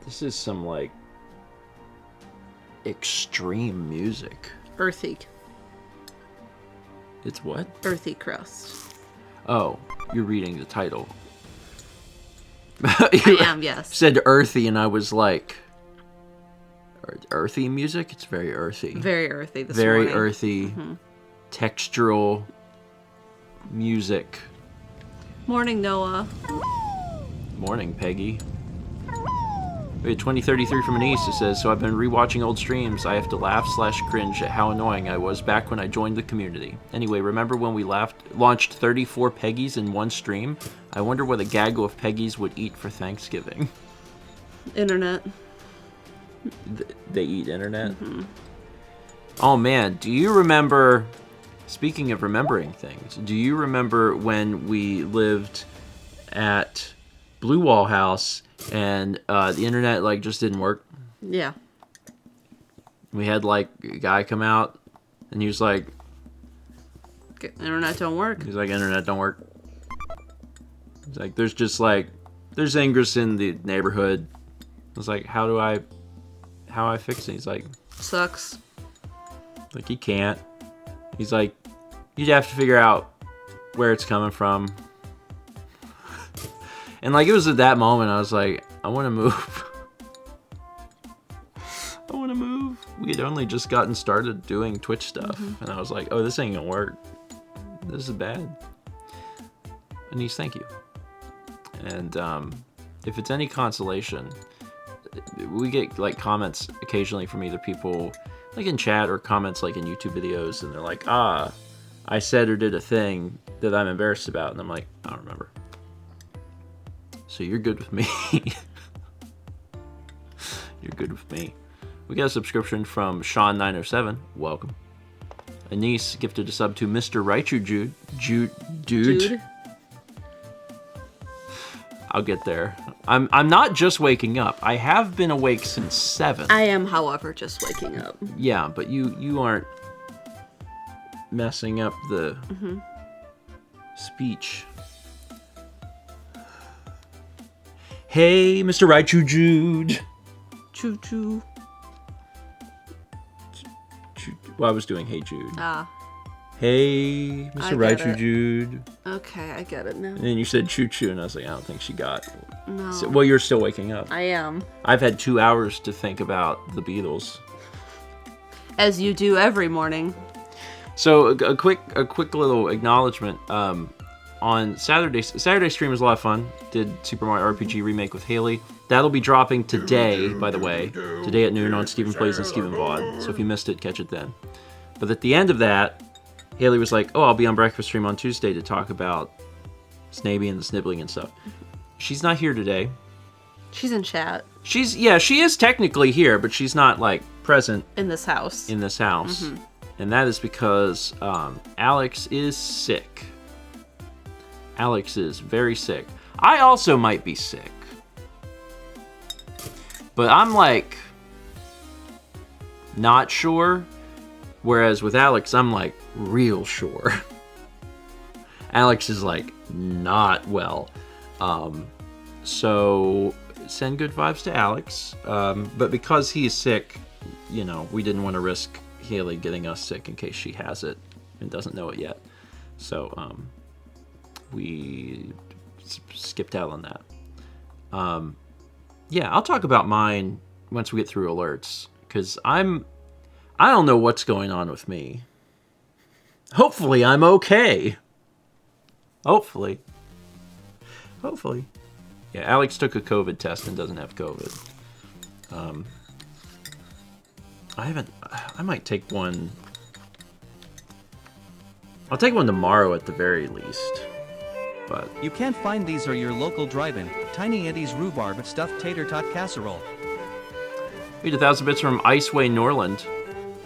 This is some, like, extreme music. Earthy. It's what? Earthy crust. Oh, you're reading the title. I am, yes. Said earthy, and I was like, earthy music? It's very earthy. Very earthy this very morning. Earthy, textural music. Morning, Noah. Morning, Peggy. We had 2033 from Anise. It says, so I've been rewatching old streams. I have to laugh/cringe at how annoying I was back when I joined the community. Anyway, remember when we launched 34 Peggies in one stream? I wonder what a gaggle of Peggies would eat for Thanksgiving. Internet. They eat internet? Oh man, do you remember, speaking of remembering things, do you remember when we lived at Blue Wall House and the internet like just didn't work? Yeah. We had like a guy come out and he was like, internet don't work. He's like, internet don't work. He's like, there's ingress in the neighborhood. I was like, how I fix it? He's like, sucks. Like, he can't. He's like, you'd have to figure out where it's coming from. And like, it was at that moment I was like, I want to move. I want to move. We had only just gotten started doing Twitch stuff. And I was like, oh, this ain't gonna work. This is bad. Anise, thank you. And if it's any consolation, we get like comments occasionally from either people like in chat or comments like in YouTube videos, and they're like, I said or did a thing that I'm embarrassed about, and I'm like, I don't remember. So you're good with me. You're good with me. We got a subscription from Sean907. Welcome. Anise gifted a sub to Mr. Raichu Dude. I'll get there. I'm not just waking up. I have been awake since 7. I am, however, just waking up. Yeah, but you aren't messing up the speech. Hey, Mr. Raichu Jude. Choo choo. Well, I was doing Hey Jude. Ah. Hey, Mr. Raichu Jude. Okay, I get it now. And then you said choo choo, and I was like, I don't think she got. No. So, well, you're still waking up. I am. I've had 2 hours to think about the Beatles. As you do every morning. So a quick little acknowledgement. On Saturday stream was a lot of fun. Did Super Mario RPG Remake with Haley. That'll be dropping today, by the way. Today at noon on Stephen Plays and StephenVOD. So if you missed it, catch it then. But at the end of that, Haley was like, oh, I'll be on Breakfast Stream on Tuesday to talk about Snaby and the Snibbling and stuff. She's not here today. She's in chat. She is technically here, but she's not, like, present. In this house. And that is because Alex is sick. Alex is very sick. I also might be sick. But I'm, like, not sure. Whereas with Alex, I'm, like, real sure. Alex is, like, not well. So send good vibes to Alex. But because he's sick, you know, we didn't want to risk Haley getting us sick in case she has it and doesn't know it yet. So we skipped out on that. Yeah, I'll talk about mine once we get through alerts, because I don't know what's going on with me. Hopefully I'm okay. Hopefully. Yeah, Alex took a COVID test and doesn't have COVID. I might take one. I'll take one tomorrow at the very least. But you can't find these or your local drive-in. Tiny Eddie's rhubarb stuffed tater tot casserole. We had 1,000 bits from Iceway Norland,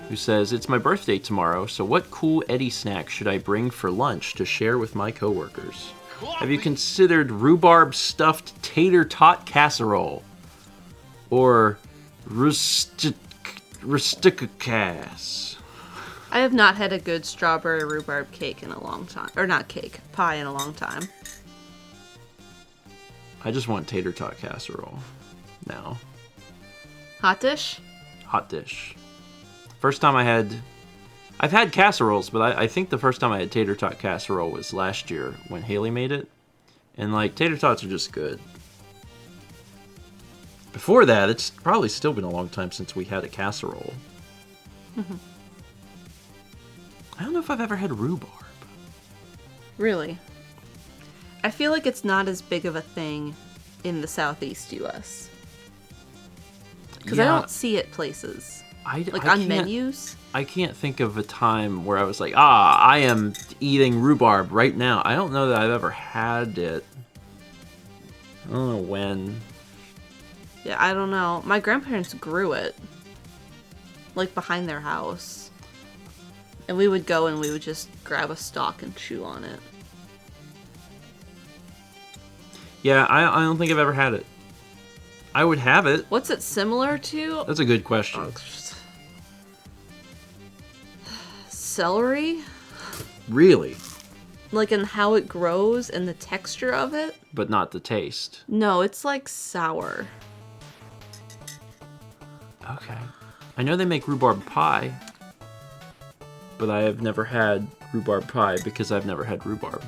who says, it's my birthday tomorrow, so what cool Eddie snack should I bring for lunch to share with my coworkers? Have you considered rhubarb stuffed tater tot casserole? Or rusticacas? I have not had a good strawberry rhubarb cake in a long time. Or not cake, pie in a long time. I just want tater tot casserole now. Hot dish? Hot dish. First time I've had casseroles, but I think the first time I had tater tot casserole was last year when Haley made it. And, like, tater tots are just good. Before that, it's probably still been a long time since we had a casserole. I don't know if I've ever had rhubarb. Really? I feel like it's not as big of a thing in the Southeast U.S. Because I don't see it places. On menus. I can't think of a time where I was like, I am eating rhubarb right now. I don't know that I've ever had it. I don't know when. Yeah, I don't know. My grandparents grew it. Like, behind their house. And we would go and we would just grab a stalk and chew on it. Yeah, I don't think I've ever had it. I would have it. What's it similar to? That's a good question. Celery? Really? Like in how it grows and the texture of it? But not the taste. No, it's like sour. Okay. I know they make rhubarb pie, but I have never had rhubarb pie because I've never had rhubarb.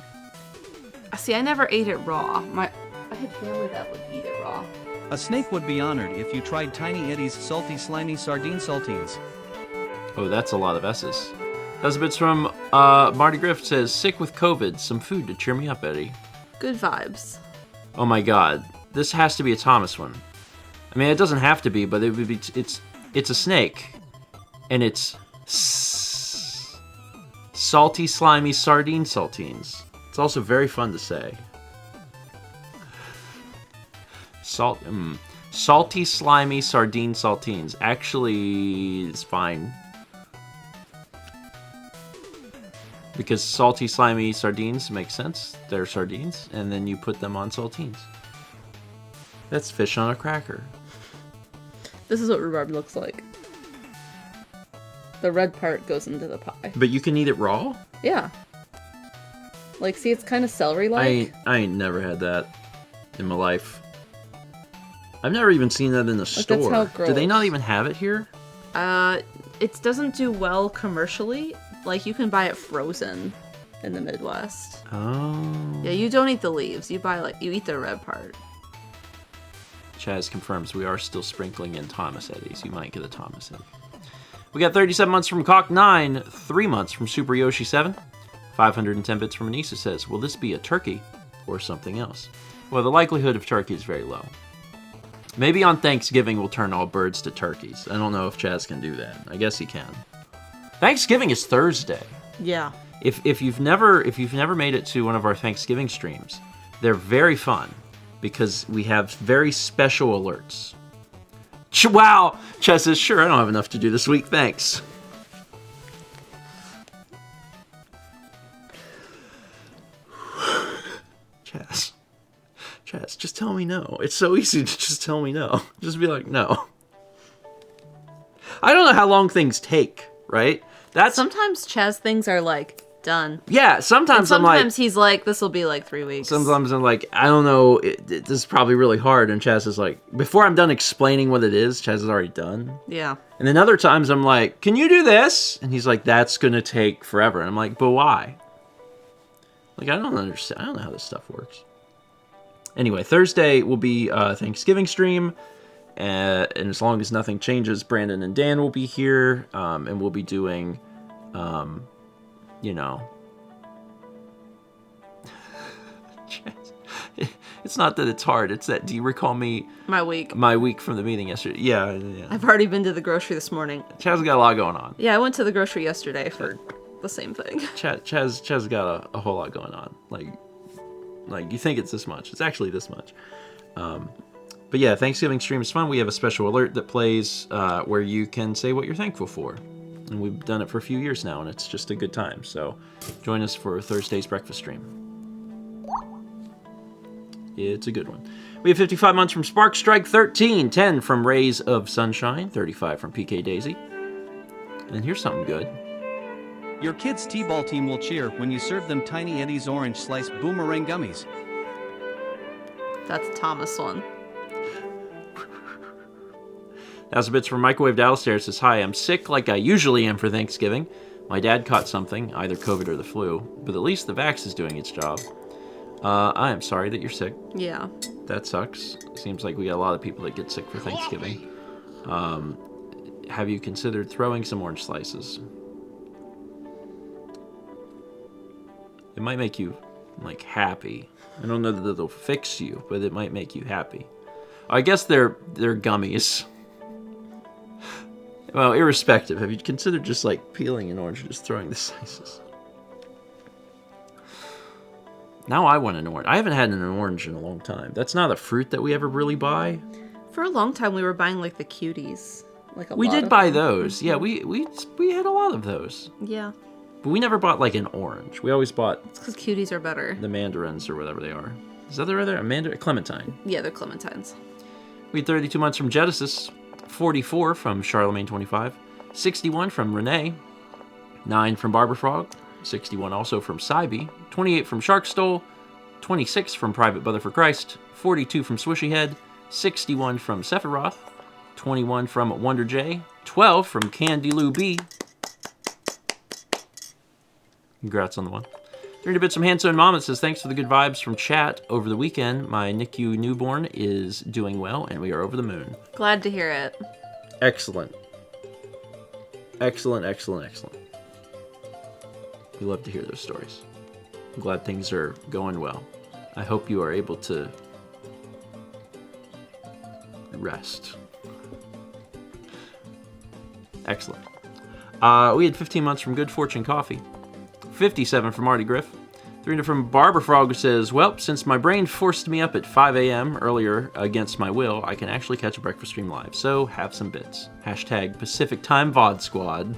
See, I never ate it raw. I had family that would eat it raw. A snake would be honored if you tried Tiny Eddie's salty, slimy sardine saltines. Oh, that's a lot of S's. That's a bit from Marty Griff says, sick with COVID, some food to cheer me up, Eddie. Good vibes. Oh my god. This has to be a Thomas one. I mean, it doesn't have to be, but it would be. It's a snake. And it's salty, slimy sardine saltines. It's also very fun to say. Salty, slimy sardine saltines. Actually, it's fine. Because salty, slimy sardines make sense. They're sardines, and then you put them on saltines. That's fish on a cracker. This is what rhubarb looks like. The red part goes into the pie. But you can eat it raw? Yeah. Like, see, it's kind of celery-like. I ain't never had that in my life. I've never even seen that in the store. That's how it grows. Do they not even have it here? It doesn't do well commercially. Like, you can buy it frozen in the Midwest. Oh. Yeah, you don't eat the leaves. You eat the red part. Chaz confirms we are still sprinkling in Thomas Eddies. You might get a Thomas Eddie. We got 37 months from Cock9, 3 months from Super Yoshi 7, 510 bits from Anissa says, will this be a turkey or something else? Well, the likelihood of turkey is very low. Maybe on Thanksgiving we'll turn all birds to turkeys. I don't know if Chaz can do that. I guess he can. Thanksgiving is Thursday. Yeah. If you've never made it to one of our Thanksgiving streams, they're very fun because we have very special alerts. Wow! Chaz says, sure, I don't have enough to do this week, thanks. Chaz, just tell me no. It's so easy to just tell me no. Just be like, no. I don't know how long things take, right? Sometimes Chaz things are like, done. Yeah, sometimes I'm like... Sometimes he's like, this will be like 3 weeks. Sometimes I'm like, I don't know, this is probably really hard. And Chaz is like, before I'm done explaining what it is, Chaz is already done. Yeah. And then other times I'm like, can you do this? And he's like, that's going to take forever. And I'm like, but why? Like, I don't understand. I don't know how this stuff works. Anyway, Thursday will be Thanksgiving stream. And as long as nothing changes, Brandon and Dan will be here. And we'll be doing, you know... It's not that it's hard. It's that, do you recall me... My week from the meeting yesterday. Yeah. I've already been to the grocery this morning. Chaz got a lot going on. Yeah, I went to the grocery yesterday for the same thing. Chaz got a whole lot going on. Like you think it's this much. It's actually this much. But yeah, Thanksgiving stream is fun. We have a special alert that plays where you can say what you're thankful for. And we've done it for a few years now, and it's just a good time. So join us for Thursday's breakfast stream. It's a good one. We have 55 months from Spark Strike 13, 10 from Rays of Sunshine, 35 from PK Daisy. And here's something good. Your kids' T-ball team will cheer when you serve them Tiny Eddie's Orange Slice Boomerang Gummies. That's Thomas one. 1,000 bits from Microwave Downstairs says, hi, I'm sick like I usually am for Thanksgiving. My dad caught something, either COVID or the flu, but at least the vax is doing its job. I am sorry that you're sick. Yeah. That sucks. Seems like we got a lot of people that get sick for Thanksgiving. Have you considered throwing some orange slices? It might make you, like, happy. I don't know that it'll fix you, but it might make you happy. I guess they're gummies. Well, irrespective, have you considered just, like, peeling an orange and just throwing the slices? Now I want an orange. I haven't had an orange in a long time. That's not a fruit that we ever really buy. For a long time, we were buying, like, the cuties. We did buy those. Yeah, we had a lot of those. Yeah. But we never bought, like, an orange. We always bought... It's because cuties are better. The mandarins or whatever they are. Is that the other? Clementine. Yeah, they're clementines. We had 32 months from Genesis, 44 from Charlemagne 25, 61 from Renee, 9 from Barber Frog, 61 also from Sybe, 28 from Sharkstole, 26 from Private Brother for Christ, 42 from Swishyhead, 61 from Sephiroth, 21 from Wonder J, 12 from Candy Lou B. Congrats on the one. 30 bits from Handsewn Mom. It says, thanks for the good vibes from chat over the weekend. My NICU newborn is doing well, and we are over the moon. Glad to hear it. Excellent. Excellent, excellent, excellent. We love to hear those stories. I'm glad things are going well. I hope you are able to rest. Excellent. We had 15 months from Good Fortune Coffee. 57 from Marty Griff. 300 from Barber Frog, who says, well, since my brain forced me up at 5 a.m. earlier against my will, I can actually catch a breakfast stream live. So have some bits. Hashtag Pacific Time VOD Squad.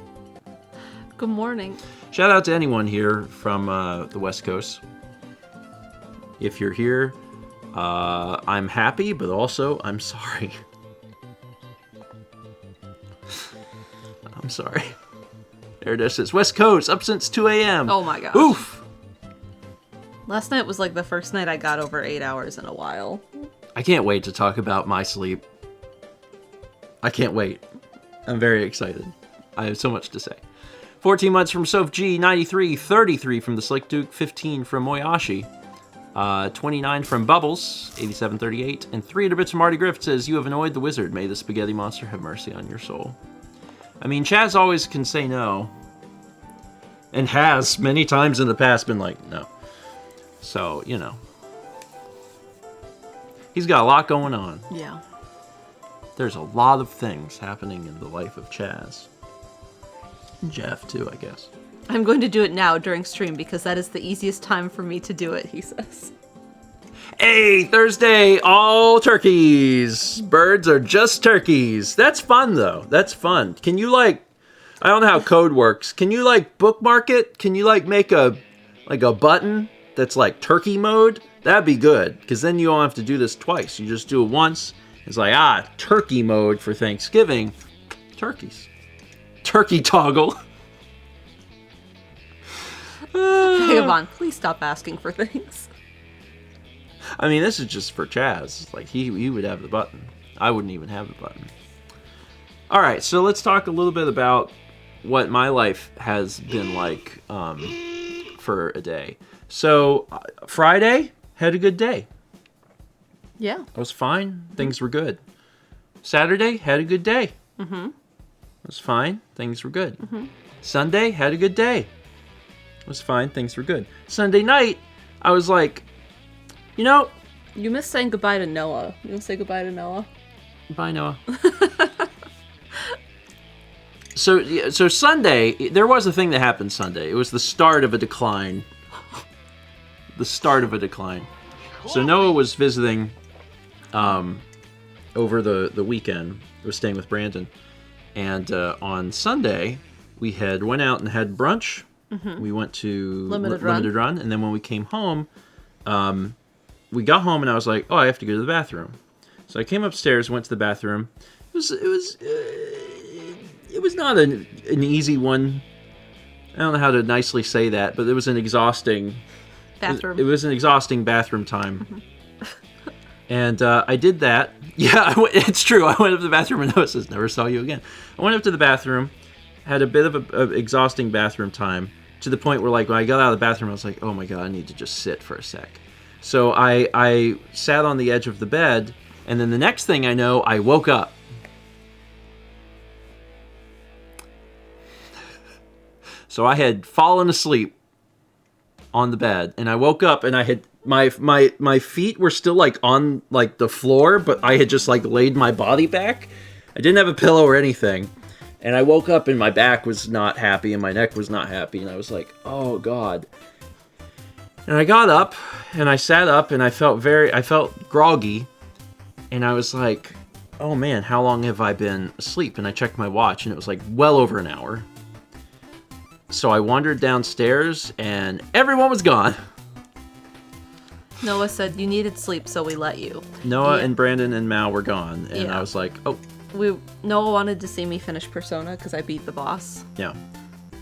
Good morning. Shout out to anyone here from the West Coast. If you're here, I'm happy, but also I'm sorry. I'm sorry. There it is. It's West Coast, up since 2 a.m. Oh my gosh. Oof! Last night was like the first night I got over 8 hours in a while. I can't wait to talk about my sleep. I can't wait. I'm very excited. I have so much to say. 14 months from Soph G, 93, 33 from the Slick Duke, 15 from Moyashi, 29 from Bubbles, 8738, and 300 bits from Marty Griff says, you have annoyed the wizard. May the spaghetti monster have mercy on your soul. I mean, Chaz always can say no. And has many times in the past been like, no. So, you know. He's got a lot going on. Yeah. There's a lot of things happening in the life of Chaz. And Jeff, too, I guess. I'm going to do it now during stream because that is the easiest time for me to do it, he says. Hey, Thursday, all turkeys. Birds are just turkeys. That's fun, though. That's fun. Can you, like, I don't know how code works. Can you, like, bookmark it? Can you, like, make a button that's, like, turkey mode? That'd be good, because then you don't have to do this twice. You just do it once. It's like, turkey mode for Thanksgiving. Turkeys. Turkey toggle. Vagabond, please stop asking for things. I mean, this is just for Chaz. Like, he would have the button. I wouldn't even have the button. All right, so let's talk a little bit about what my life has been like for a day. So, Friday, had a good day. Yeah. I was fine. Things were good. Saturday, had a good day. Mm-hmm. It was fine. Things were good. Mm-hmm. Sunday, had a good day. It was fine. Things were good. Sunday night, I was like, you know... You missed saying goodbye to Noah. You want to say goodbye to Noah? Bye, Noah. So Sunday, there was a thing that happened Sunday. It was the start of a decline. The start of a decline. So Noah was visiting over the weekend. He was staying with Brandon. And on Sunday, we went out and had brunch. Mm-hmm. We went to Limited Run. And then when we came home, we got home and I was like, I have to go to the bathroom. So I came upstairs, went to the bathroom. It was not an easy one. I don't know how to nicely say that, but it was an exhausting bathroom. It was an exhausting bathroom time. Mm-hmm. And I did that, Yeah, it's true. I went up to the bathroom and Noah says, never saw you again. I went up to the bathroom, had a bit of a exhausting bathroom time, to the point where, like, when I got out of the bathroom, I was like, oh my God, I need to just sit for a sec. So I sat on the edge of the bed, and then the next thing I know, I woke up. So I had fallen asleep on the bed, and I woke up, and I had my feet were still like on like the floor, but I had just like laid my body back. I didn't have a pillow or anything, and I woke up and my back was not happy and my neck was not happy, and I was like, oh God. And I got up and I sat up and I felt groggy, and I was like, oh man, how long have I been asleep? And I checked my watch and it was like well over an hour. So I wandered downstairs and everyone was gone. Noah said you needed sleep, so we let you. Noah and Brandon and Mal were gone, and I was like, oh. Noah wanted to see me finish Persona because I beat the boss. Yeah.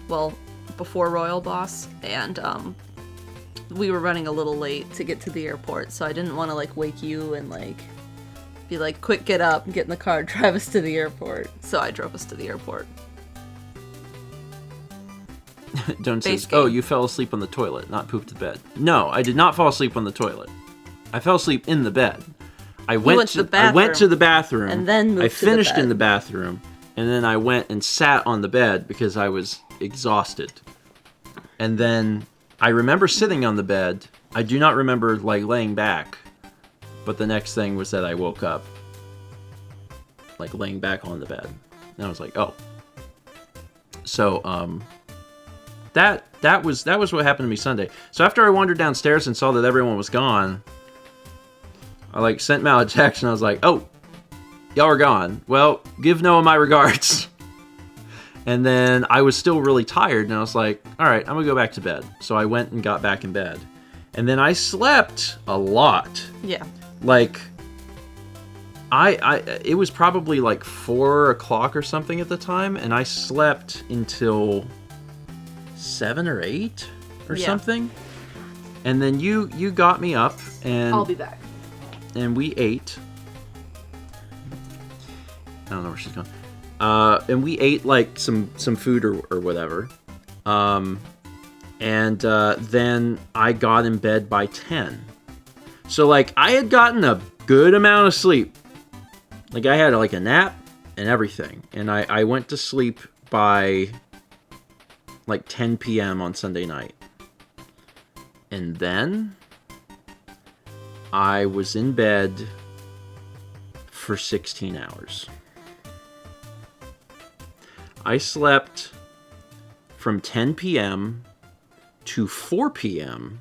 Well, before Royal Boss, and we were running a little late to get to the airport, so I didn't want to like wake you and like be like, quick, get up, get in the car, drive us to the airport. So I drove us to the airport. Don't say, oh, you fell asleep on the toilet, not pooped the bed. No, I did not fall asleep on the toilet. I fell asleep in the bed. I went to the bathroom, and then moved I finished to the bed. in the bathroom, and then I went and sat on the bed because I was exhausted. And then I remember sitting on the bed. I do not remember like laying back, but the next thing was that I woke up, like laying back on the bed, and I was like, oh. So that was what happened to me Sunday. So after I wandered downstairs and saw that everyone was gone, I like sent Mal a text and I was like, oh, y'all are gone. Well, give Noah my regards. And then I was still really tired and I was like, all right, I'm gonna go back to bed. So I went and got back in bed. And then I slept a lot. Yeah. Like, it was probably like 4 o'clock or something at the time, and I slept until 7 or 8 or something. And then you got me up, and I'll be back. And we ate. I don't know where she's gone. And we ate like some food or whatever. And then I got in bed by 10. So like I had gotten a good amount of sleep. Like I had like a nap and everything. And I went to sleep by like 10 p.m. on Sunday night. And then I was in bed for 16 hours. I slept from 10 p.m. to 4 p.m.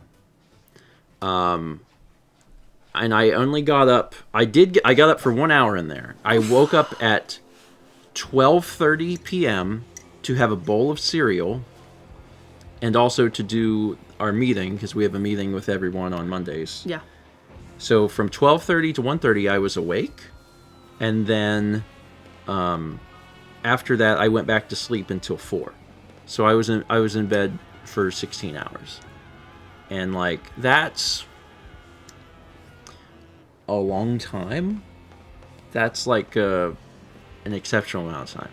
And I only got up. I got up for 1 hour in there. I woke up at 12:30 p.m. to have a bowl of cereal, and also to do our meeting because we have a meeting with everyone on Mondays. Yeah. So from 12:30 to 1:30, I was awake, and then after that, I went back to sleep until 4. So I was in bed for 16 hours, and like that's a long time. That's like an exceptional amount of time.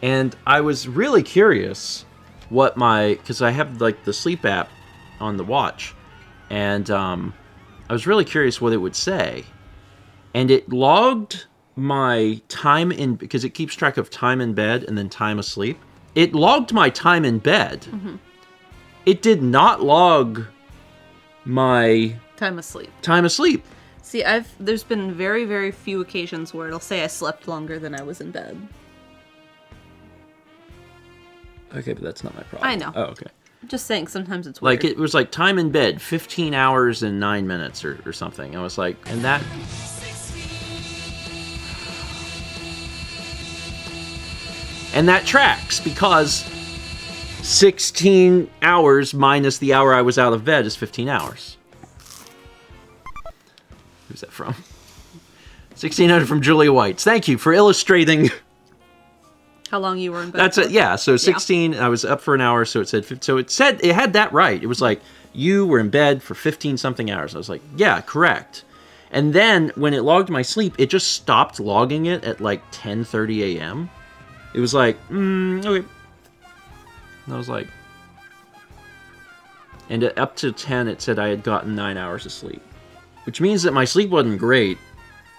And I was really curious because I have like the sleep app on the watch, and I was really curious what it would say, and it logged my time in, because it keeps track of time in bed and then time asleep. It logged my time in bed. Mm-hmm. It did not log my time asleep. See, there's been very, very few occasions where it'll say I slept longer than I was in bed. Okay, but that's not my problem. I know. Oh, okay. Just saying, sometimes it's weird. Like, it was like time in bed, 15 hours and 9 minutes or something. I was like, and that... And that tracks, because 16 hours minus the hour I was out of bed is 15 hours. Who's that from? 1600 from Julia Whites. Thank you for illustrating... How long you were in bed? That's it. Yeah. So 16. Yeah. I was up for an hour. So it said it had that right. It was like you were in bed for 15 something hours. I was like, yeah, correct. And then when it logged my sleep, it just stopped logging it at like 10:30 a.m. It was like, okay. And I was like, and up to 10, it said I had gotten 9 hours of sleep, which means that my sleep wasn't great,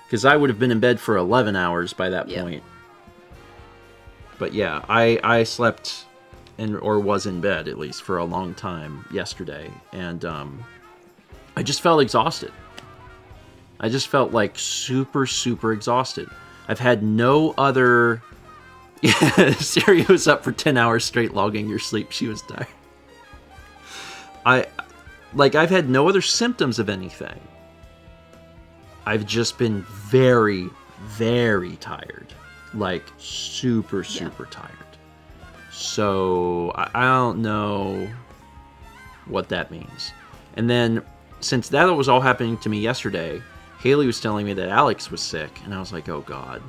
because I would have been in bed for 11 hours by that point. But yeah, I slept or was in bed at least for a long time yesterday, and I just felt exhausted. I just felt like super, super exhausted. I've had no other... Yeah, Siri was up for 10 hours straight logging your sleep. She was tired. I've had no other symptoms of anything. I've just been very, very tired. Like, super, super tired. So, I don't know what that means. And then, since that was all happening to me yesterday, Haley was telling me that Alex was sick, and I was like, oh god,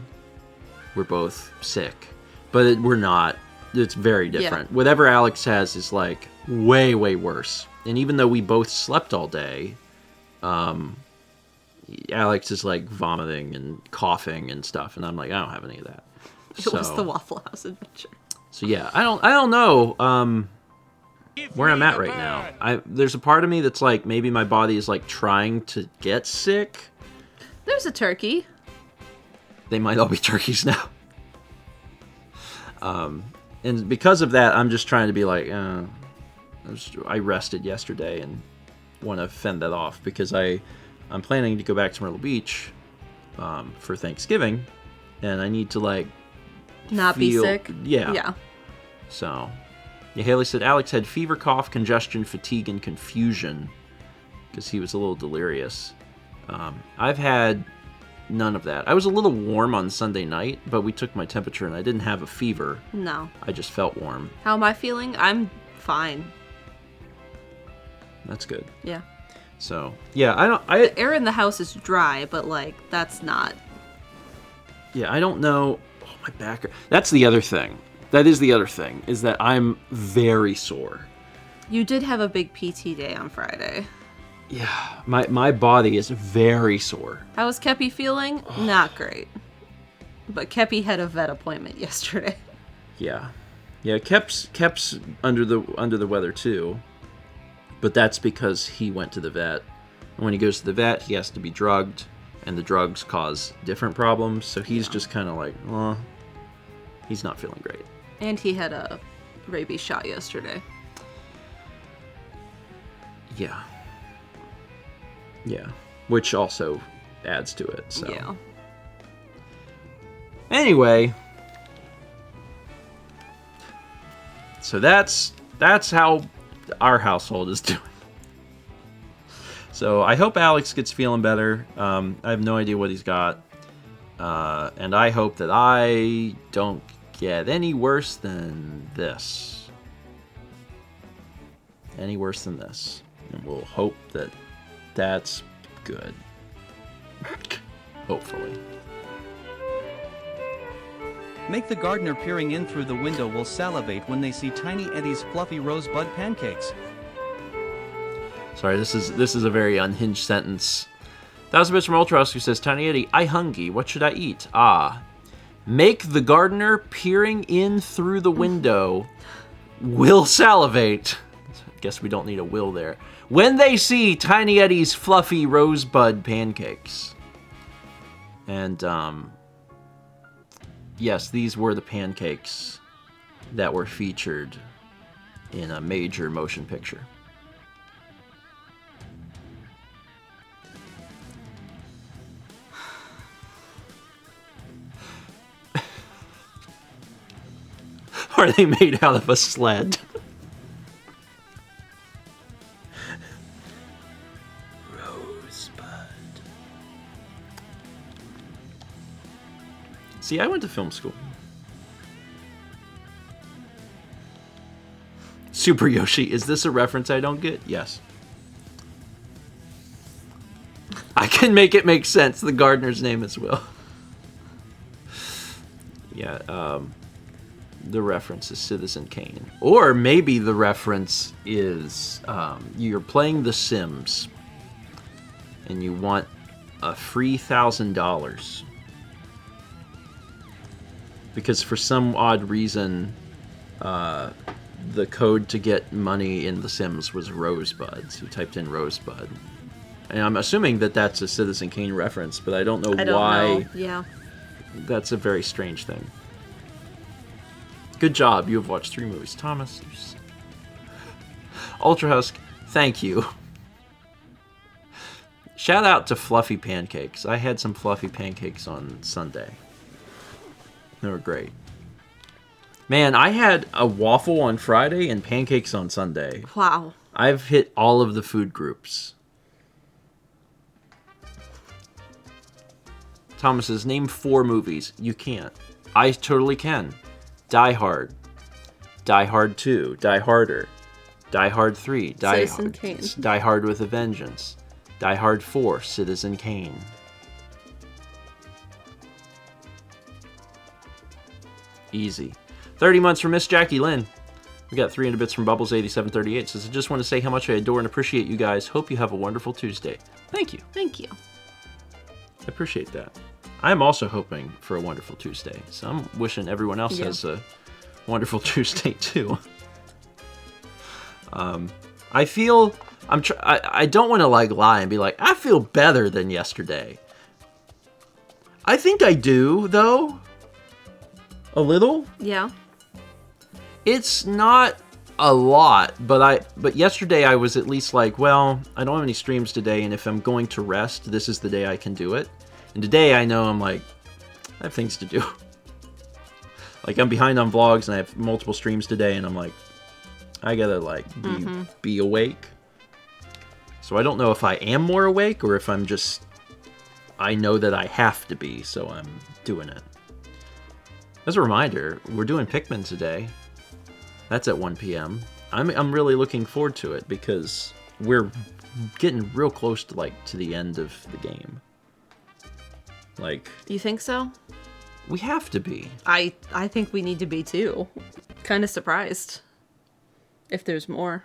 we're both sick. But we're not. It's very different. Yeah. Whatever Alex has is like way, way worse. And even though we both slept all day, Alex is like vomiting and coughing and stuff, and I'm like, I don't have any of that. It was the Waffle House adventure. So yeah, I don't know where I'm at right now. There's a part of me that's like, maybe my body is like trying to get sick. There's a turkey. They might all be turkeys now. And because of that, I'm just trying to be like, I rested yesterday and want to fend that off, because I'm planning to go back to Myrtle Beach for Thanksgiving, and I need to like not be sick. Yeah. So, yeah, Haley said Alex had fever, cough, congestion, fatigue, and confusion because he was a little delirious. I've had none of that. I was a little warm on Sunday night, but we took my temperature and I didn't have a fever. No. I just felt warm. How am I feeling? I'm fine. That's good. Yeah. So, yeah, the air in the house is dry, but like that's not. Yeah, I don't know. Oh, my back. That's the other thing. That is the other thing, is that I'm very sore. You did have a big PT day on Friday. Yeah, my body is very sore. How was Kepi feeling? Not great. But Kepi had a vet appointment yesterday. Yeah. Yeah, Kep's under the weather too. But that's because he went to the vet. And when he goes to the vet, he has to be drugged, and the drugs cause different problems. So he's just kind of like, he's not feeling great. And he had a rabies shot yesterday. Yeah. Yeah, which also adds to it. So. Yeah. Anyway, so that's how our household is doing. So I hope Alex gets feeling better. I have no idea what he's got, and I hope that I don't get any worse than this. Any worse than this, and we'll hope that. That's good. Hopefully. Make the gardener peering in through the window will salivate when they see Tiny Eddie's fluffy rosebud pancakes. Sorry, this is a very unhinged sentence. That was a bitch from Ultros who says, Tiny Eddie, I hungry. What should I eat? Make the gardener peering in through the window will salivate. Guess we don't need a will there. When they see Tiny Eddie's fluffy rosebud pancakes. And, yes, these were the pancakes that were featured in a major motion picture. Are they made out of a sled? See, I went to film school. Super Yoshi, is this a reference I don't get? Yes. I can make it make sense. The gardener's name is Will. Yeah, the reference is Citizen Kane. Or maybe the reference is you're playing The Sims and you want a free $1,000. Because for some odd reason, the code to get money in The Sims was Rosebud. So you typed in Rosebud. And I'm assuming that that's a Citizen Kane reference, but I don't know why. Yeah. That's a very strange thing. Good job. You have watched 3 movies. Thomas. Ultra Husk, thank you. Shout out to Fluffy Pancakes. I had some Fluffy Pancakes on Sunday. They were great. Man, I had a waffle on Friday and pancakes on Sunday. Wow. I've hit all of the food groups. Thomas says, name 4 movies. You can't. I totally can. Die Hard. Die Hard 2. Die Harder. Die Hard 3. Citizen Kane. Die Hard with a Vengeance. Die Hard 4. Citizen Kane. Easy. 30 months from Miss Jackie Lynn. We got 300 bits from Bubbles8738. Says, I just want to say how much I adore and appreciate you guys. Hope you have a wonderful Tuesday. Thank you. Thank you. I appreciate that. I'm also hoping for a wonderful Tuesday. So I'm wishing everyone else has a wonderful Tuesday too. I feel I don't want to like lie and be like, I feel better than yesterday. I think I do though. A little. Yeah. It's not a lot, but yesterday I was at least like, well, I don't have any streams today, and if I'm going to rest, this is the day I can do it. And today I know I'm like, I have things to do. Like I'm behind on vlogs and I have multiple streams today, and I'm like, I gotta like be awake. So I don't know if I am more awake or if I'm just, I know that I have to be, so I'm doing it. As a reminder, we're doing Pikmin today. That's at 1 p.m. I'm really looking forward to it because we're getting real close to to the end of the game. Like, you think so? We have to be. I think we need to be too. Kind of surprised if there's more.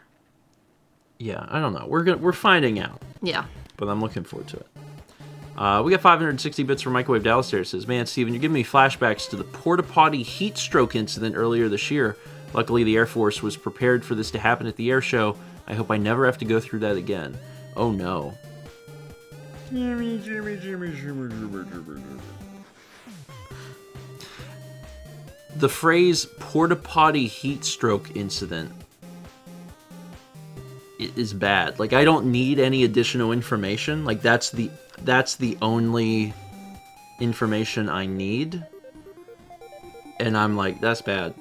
Yeah, I don't know. We're finding out. Yeah. But I'm looking forward to it. We got 560 bits from Microwave Dallas there. It says, man, Steven, you're giving me flashbacks to the porta potty heat stroke incident earlier this year. Luckily, the Air Force was prepared for this to happen at the air show. I hope I never have to go through that again. Oh, no. The phrase porta potty heat stroke incident is bad. Like, I don't need any additional information. Like, that's the only information I need. And I'm like, that's bad.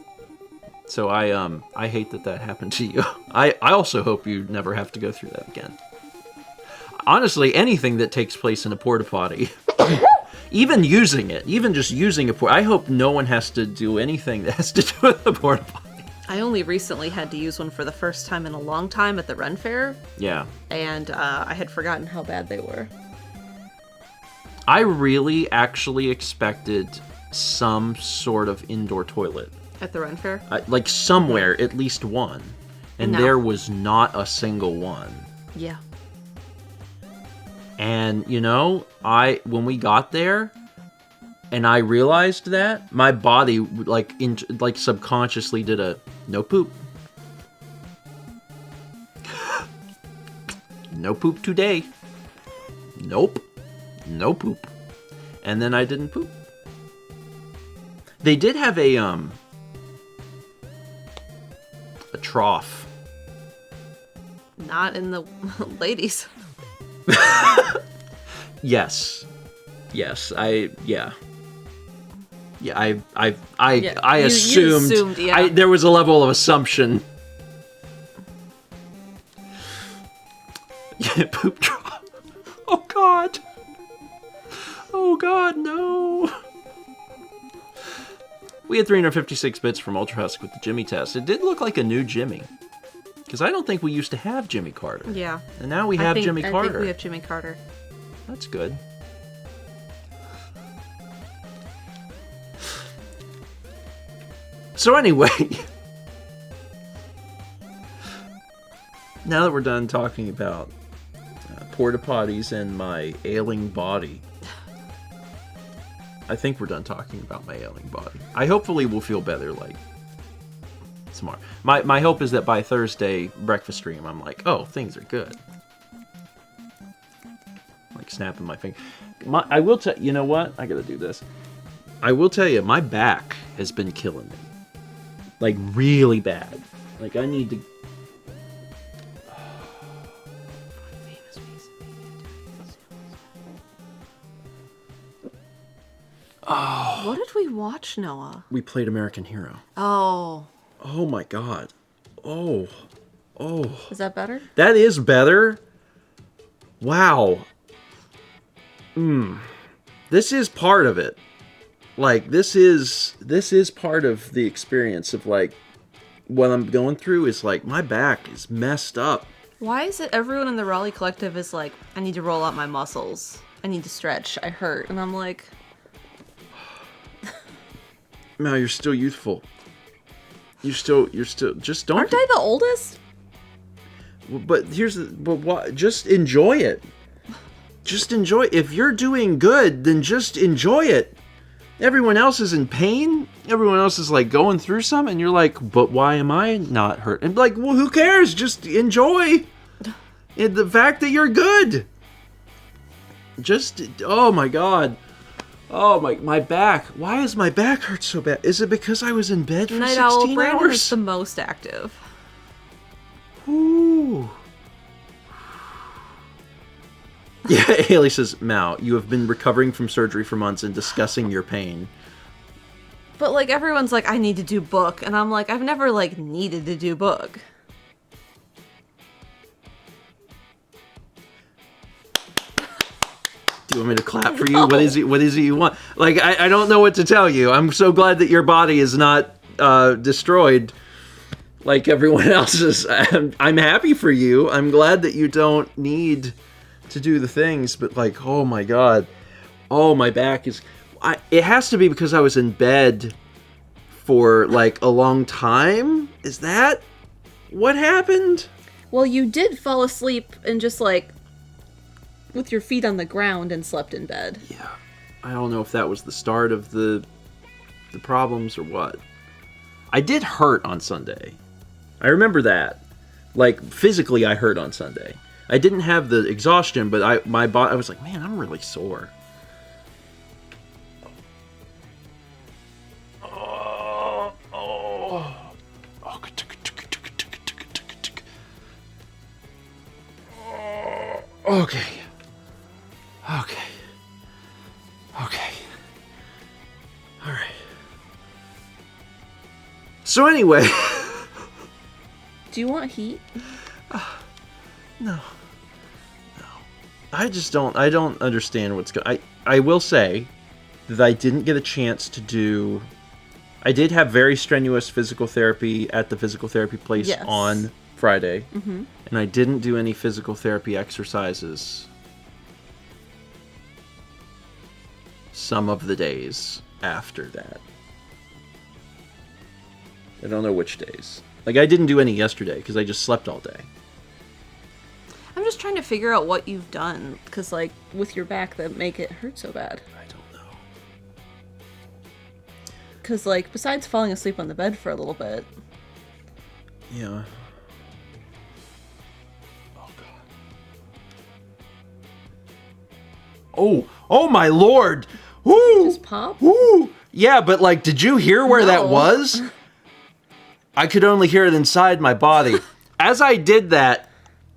So I hate that happened to you. I also hope you never have to go through that again. Honestly, anything that takes place in a porta potty, even using it, even just using a porta, I hope no one has to do anything that has to do with the porta potty. I only recently had to use one for the first time in a long time at the Ren Fair. Yeah. And I had forgotten how bad they were. I really actually expected some sort of indoor toilet. At the Ren Fair? Like somewhere, at least one. And there was not a single one. Yeah. And, you know, when we got there, and I realized that, my body, like subconsciously did a, no poop. No poop today. Nope. No poop. And then I didn't poop. They did have a trough. Not in the ladies. Yes. I assumed, you assumed, yeah. There was a level of assumption. Poop trough. Oh god. Oh god, no. We had 356 bits from Ultra Husk with the Jimmy test. It did look like a new Jimmy. Because I don't think we used to have Jimmy Carter. Yeah. And now we have Jimmy Carter. I think we have Jimmy Carter. That's good. So anyway, now that we're done talking about porta potties and my ailing body. I think we're done talking about my ailing body. I hopefully will feel better like tomorrow. My hope is that by Thursday breakfast stream, I'm like, oh, things are good. Like snapping my finger. I will tell you know what? I gotta do this. I will tell you, my back has been killing me. Like really bad. Like I need to. Oh. What did we watch, Noah? We played American Hero. Oh. Oh my god. Oh. Is that better? That is better. Wow. This is part of it. Like this is part of the experience of like what I'm going through is like my back is messed up. Why is it everyone in the Raleigh Collective is like, I need to roll out my muscles. I need to stretch. I hurt. And I'm like, Mal, you're still youthful. You're still just don't. Aren't I the oldest? But what? Just enjoy it. Just enjoy. If you're doing good, then just enjoy it. Everyone else is in pain. Everyone else is like going through some, and you're like, but why am I not hurt? And like, well, who cares? Just enjoy the fact that you're good. Just, oh my god. Oh my back. Why is my back hurt so bad? Is it because I was in bed for Night 16 Owl Brandon hours? is the most active. Ooh. Yeah, Haley says, Mal, you have been recovering from surgery for months and discussing your pain. But like everyone's like, I need to do book, and I'm like, I've never like needed to do book. Do you want me to clap for you? No. What is it you want? Like, I don't know what to tell you. I'm so glad that your body is not destroyed like everyone else's. I'm happy for you. I'm glad that you don't need to do the things, but like, oh my god. Oh, my back is... it has to be because I was in bed for like a long time? Is that what happened? Well, you did fall asleep and just like with your feet on the ground and slept in bed. Yeah. I don't know if that was the start of the problems or what. I did hurt on Sunday. I remember that. Like, physically I hurt on Sunday. I didn't have the exhaustion, but I was like, man, I'm really sore. Okay. Alright. So anyway. Do you want heat? No. I don't understand what's going. I will say that I didn't get a chance to do. I did have very strenuous physical therapy at the physical therapy place on Friday, and I didn't do any physical therapy exercises some of the days after that. I don't know which days. Like, I didn't do any yesterday because I just slept all day. I'm just trying to figure out what you've done, because, like, with your back that make it hurt so bad. I don't know. Because, like, besides falling asleep on the bed for a little bit. Yeah. Oh god. Oh my lord! Woo! Just pop? Woo! Yeah, but, like, did you hear where that was? I could only hear it inside my body. As I did that,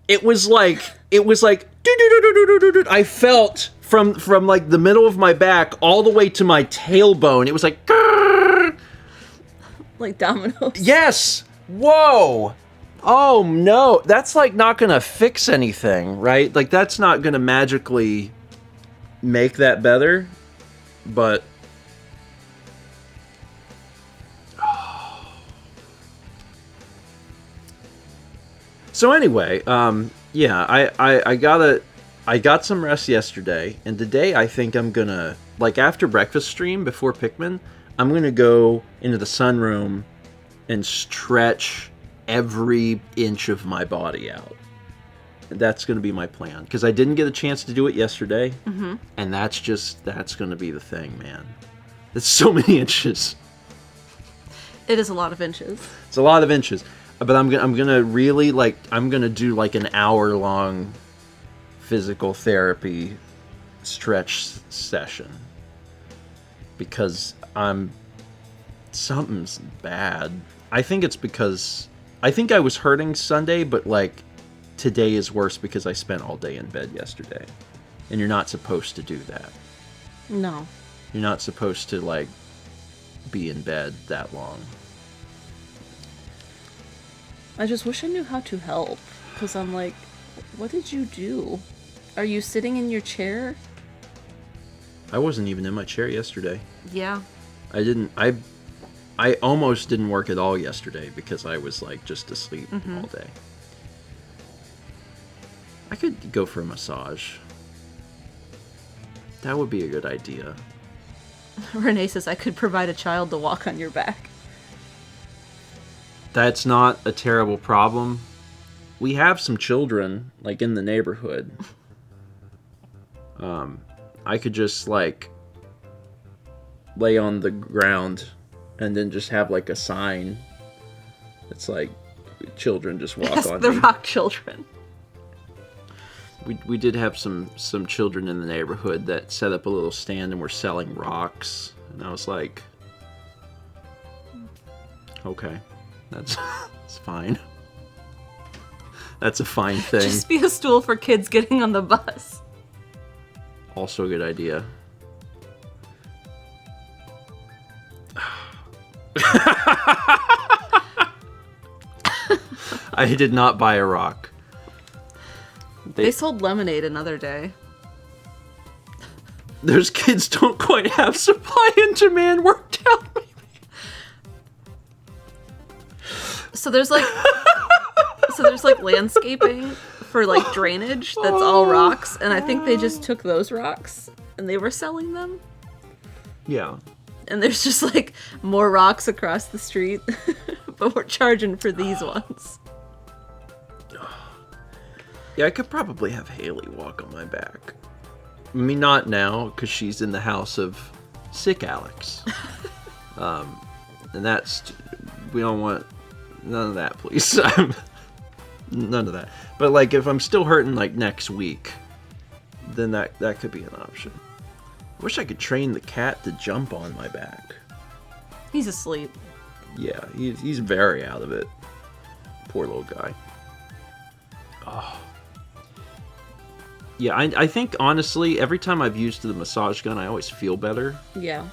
it was like I felt from like the middle of my back all the way to my tailbone. It was like dominoes. Yes. Whoa. Oh no, that's like not gonna fix anything, right? Like that's not gonna magically make that better, but so anyway, yeah, I got some rest yesterday, and today I think I'm gonna, like, after breakfast stream before Pikmin, I'm gonna go into the sunroom and stretch every inch of my body out. That's going to be my plan. Because I didn't get a chance to do it yesterday. Mm-hmm. And that's going to be the thing, man. It's so many inches. It is a lot of inches. It's a lot of inches. But I'm gonna really, like, I'm going to do, like, an hour-long physical therapy stretch session. Because something's bad. I think it's because... I think I was hurting Sunday, but, like, today is worse because I spent all day in bed yesterday. And you're not supposed to do that. No. You're not supposed to, like, be in bed that long. I just wish I knew how to help. Because I'm like, what did you do? Are you sitting in your chair? I wasn't even in my chair yesterday. Yeah. I almost didn't work at all yesterday because I was, like, just asleep all day. I could go for a massage. That would be a good idea. Renee says I could provide a child to walk on your back. That's not a terrible problem. We have some children, like, in the neighborhood. I could just, like, lay on the ground and then just have, like, a sign that's like, children just walk Yes, on the me. rock children. We did have some children in the neighborhood that set up a little stand and were selling rocks. And I was like, okay, that's fine. That's a fine thing. Just be a stool for kids getting on the bus. Also a good idea. I did not buy a rock. They sold lemonade another day. Those kids don't quite have supply and demand worked out. So there's like landscaping for like drainage that's all rocks, and I think they just took those rocks and they were selling them. Yeah. And there's just like more rocks across the street, but we're charging for these ones. Yeah, I could probably have Haley walk on my back. I mean, not now, because she's in the house of sick Alex. And that's... We don't want... None of that, please. None of that. But, like, if I'm still hurting, like, next week, then that could be an option. I wish I could train the cat to jump on my back. He's asleep. Yeah, he's very out of it. Poor little guy. Oh. Yeah, I think, honestly, every time I've used the massage gun, I always feel better. Yeah.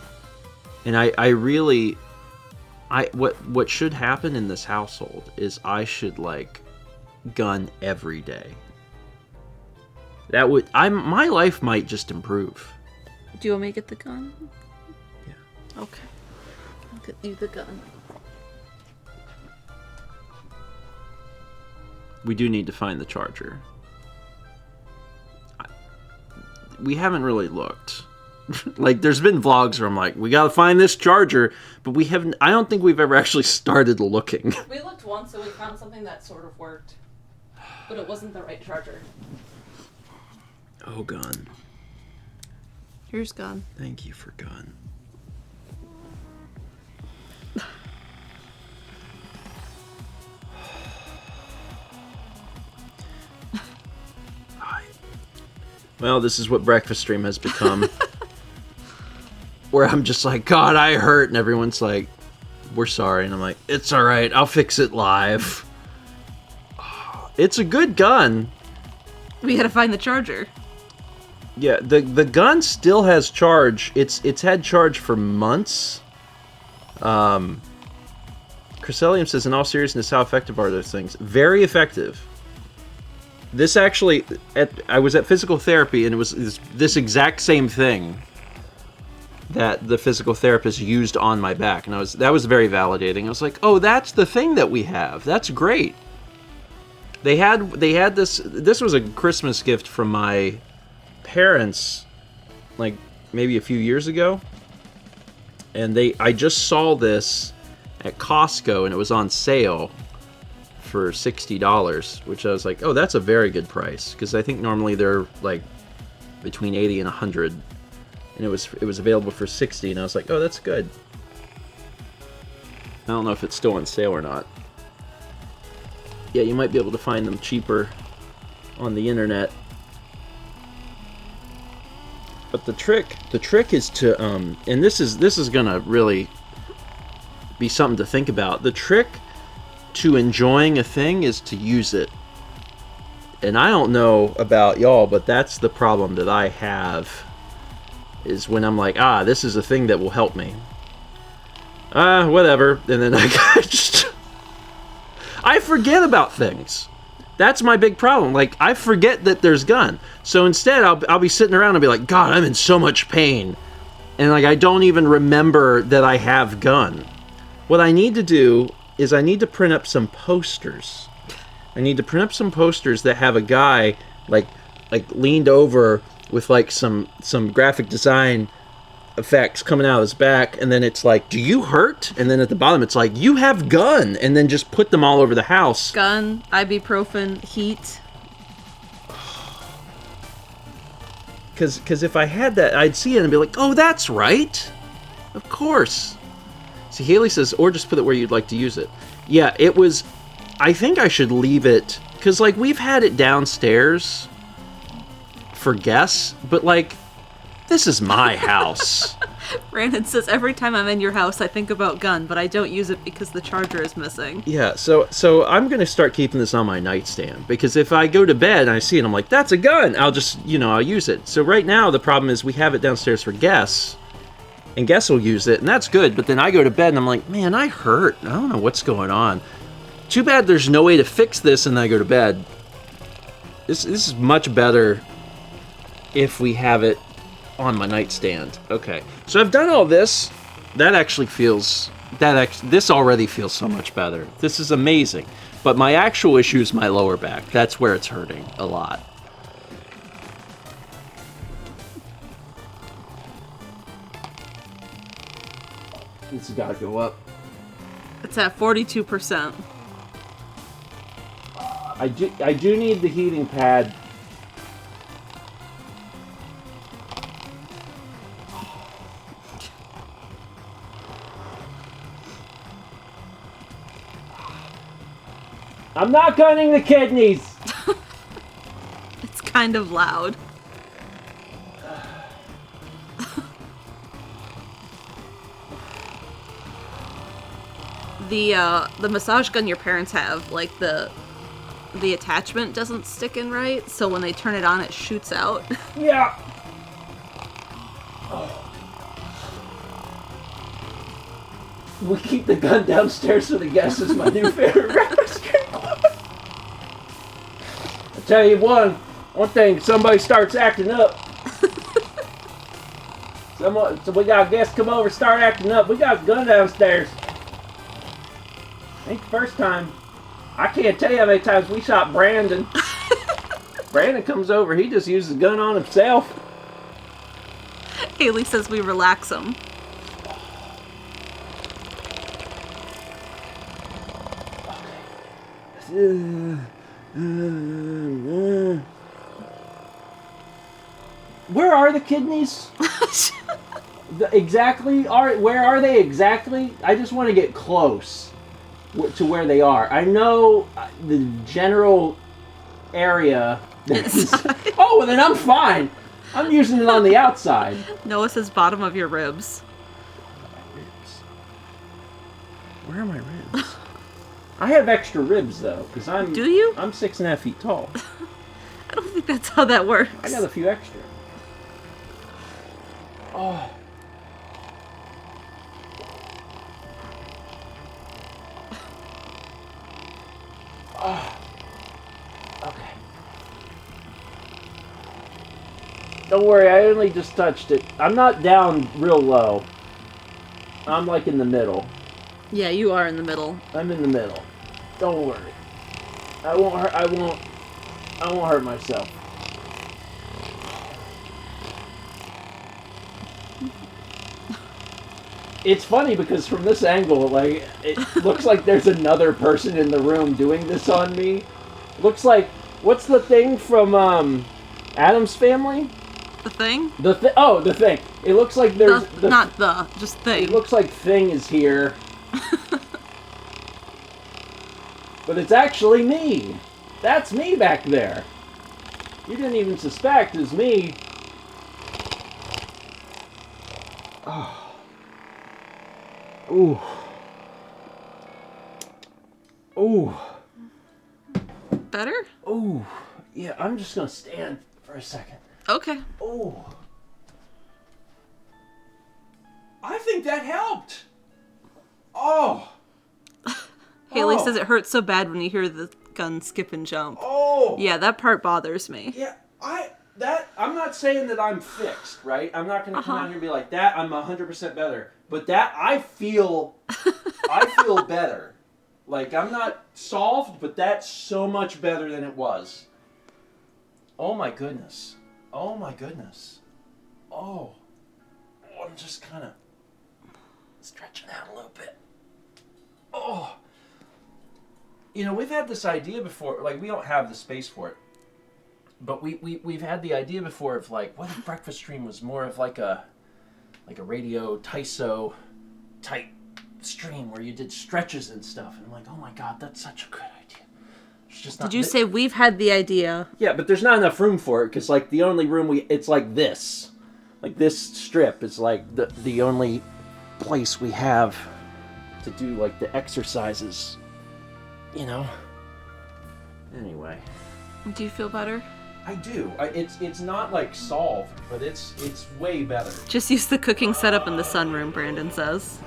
And I really... What should happen in this household is I should, like, gun every day. That would... My life might just improve. Do you want me to get the gun? Yeah. Okay. I'll get you the gun. We do need to find the charger. We haven't really looked. Like, there's been vlogs where I'm like, we gotta find this charger, but we haven't... I don't think we've ever actually started looking. We looked once and we found something that sort of worked, but it wasn't the right charger. Oh, gun. Here's gun. Thank you for gun. Well, this is what breakfast stream has become. Where I'm just like, God, I hurt, and everyone's like, we're sorry, and I'm like, it's alright, I'll fix it live. It's a good gun. We gotta find the charger. Yeah, the gun still has charge. It's had charge for months. Crescelium says, in all seriousness, how effective are those things? Very effective. This actually, I was at physical therapy, and it was this exact same thing that the physical therapist used on my back, and that was very validating. I was like, oh, that's the thing that we have. That's great. They had this. This was a Christmas gift from my parents, like maybe a few years ago, and I just saw this at Costco, and it was on sale for $60, which I was like, oh, that's a very good price, because I think normally they're like between 80 and 100, and it was available for 60, and I was like, oh, that's good. I don't know if it's still on sale or not. Yeah, you might be able to find them cheaper on the internet. But the trick is to and this is gonna really be something to think about. The trick to enjoying a thing is to use it. And I don't know about y'all, but that's the problem that I have, is when I'm like, this is a thing that will help me. Whatever. And then I forget about things. That's my big problem. Like, I forget that there's gun. So instead, I'll be sitting around and be like, God, I'm in so much pain. And like, I don't even remember that I have gun. What I need to do is I need to print up some posters. I need to print up some posters that have a guy like leaned over with like some graphic design effects coming out of his back, and then it's like, do you hurt? And then at the bottom it's like, you have gun, and then just put them all over the house. Gun, ibuprofen, heat. Because if I had that, I'd see it and be like, oh, that's right. Of course. See, Haley says, or just put it where you'd like to use it. Yeah, it was, I think I should leave it, because like we've had it downstairs for guests, but like, this is my house. Brandon says, every time I'm in your house, I think about gun, but I don't use it because the charger is missing. Yeah, so I'm going to start keeping this on my nightstand, because if I go to bed and I see it, I'm like, that's a gun. I'll just, I'll use it. So right now, the problem is we have it downstairs for guests, and guests will use it, and that's good. But then I go to bed, and I'm like, man, I hurt. I don't know what's going on. Too bad there's no way to fix this, and then I go to bed. This is much better if we have it on my nightstand. Okay, so I've done all this. That actually feels, this already feels so much better. This is amazing. But my actual issue is my lower back. That's where it's hurting a lot. This has got to go up. It's at 42%. I do need the heating pad. I'm not gunning the kidneys. It's kind of loud. The massage gun your parents have, like the attachment doesn't stick in right, so when they turn it on, it shoots out. Yeah. We keep the gun downstairs for the guests is my new favorite reference. I tell you one thing, somebody starts acting up. So we got guests come over, start acting up. We got a gun downstairs. Ain't the first time. I can't tell you how many times we shot Brandon. Brandon comes over, he just uses the gun on himself. Haley says we relax him. Where are the kidneys? Where are they exactly? I just want to get close to where they are. I know the general area. Oh, well then I'm fine. I'm using it on the outside. Noah says bottom of your ribs. Where are my ribs? I have extra ribs though, because I'm. Do you? I'm 6.5 feet tall. I don't think that's how that works. I got a few extra. Oh. Oh. Okay. Don't worry, I only just touched it. I'm not down real low. I'm like in the middle. Yeah, you are in the middle. I'm in the middle. Don't worry. I won't hurt myself. it's funny because from this angle, like, it looks like there's another person in the room doing this on me. Looks like, what's the thing from Addams Family? The Thing? The Thing. It looks like there's just Thing. It looks like Thing is here. But it's actually me. That's me back there. You didn't even suspect it's me. Oh. Ooh. Ooh. Better? Ooh. Yeah, I'm just gonna stand for a second. Okay. Ooh. I think that helped. Oh. Haley says it hurts so bad when you hear the gun skip and jump. Oh. Yeah, that part bothers me. Yeah, I'm not saying that I'm fixed, right? I'm not going to come out here and be like, that I'm 100% better. But that, I feel better. Like, I'm not solved, but that's so much better than it was. Oh my goodness. Oh my goodness. Oh. I'm just kind of stretching out a little bit. Oh. You know, we've had this idea before, like, we don't have the space for it, but we've had the idea before of, like, what if Breakfast Stream was more of like a radio Tyso type stream where you did stretches and stuff, and I'm like, oh my god, that's such a good idea. It's just not. Did you say we've had the idea? Yeah, but there's not enough room for it, because, like, the only room it's like this strip is, like, the only place we have to do, like, the exercises. You know. Anyway. Do you feel better? I do. It's not like solved, but it's way better. Just use the cooking setup in the sunroom, Brandon says.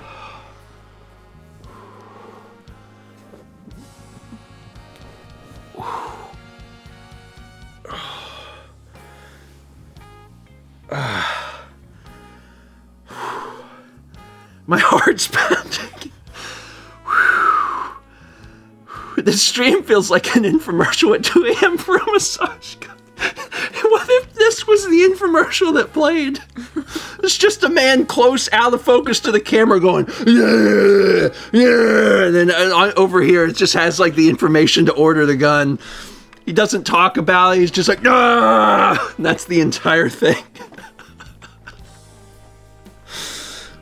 My heart's pounding. This stream feels like an infomercial at 2 a.m. for a massage gun. What if this was the infomercial that played? It's just a man close, out of focus to the camera going, yeah, yeah. And then over here, it just has, like, the information to order the gun. He doesn't talk about it. He's just like, ah! And that's the entire thing.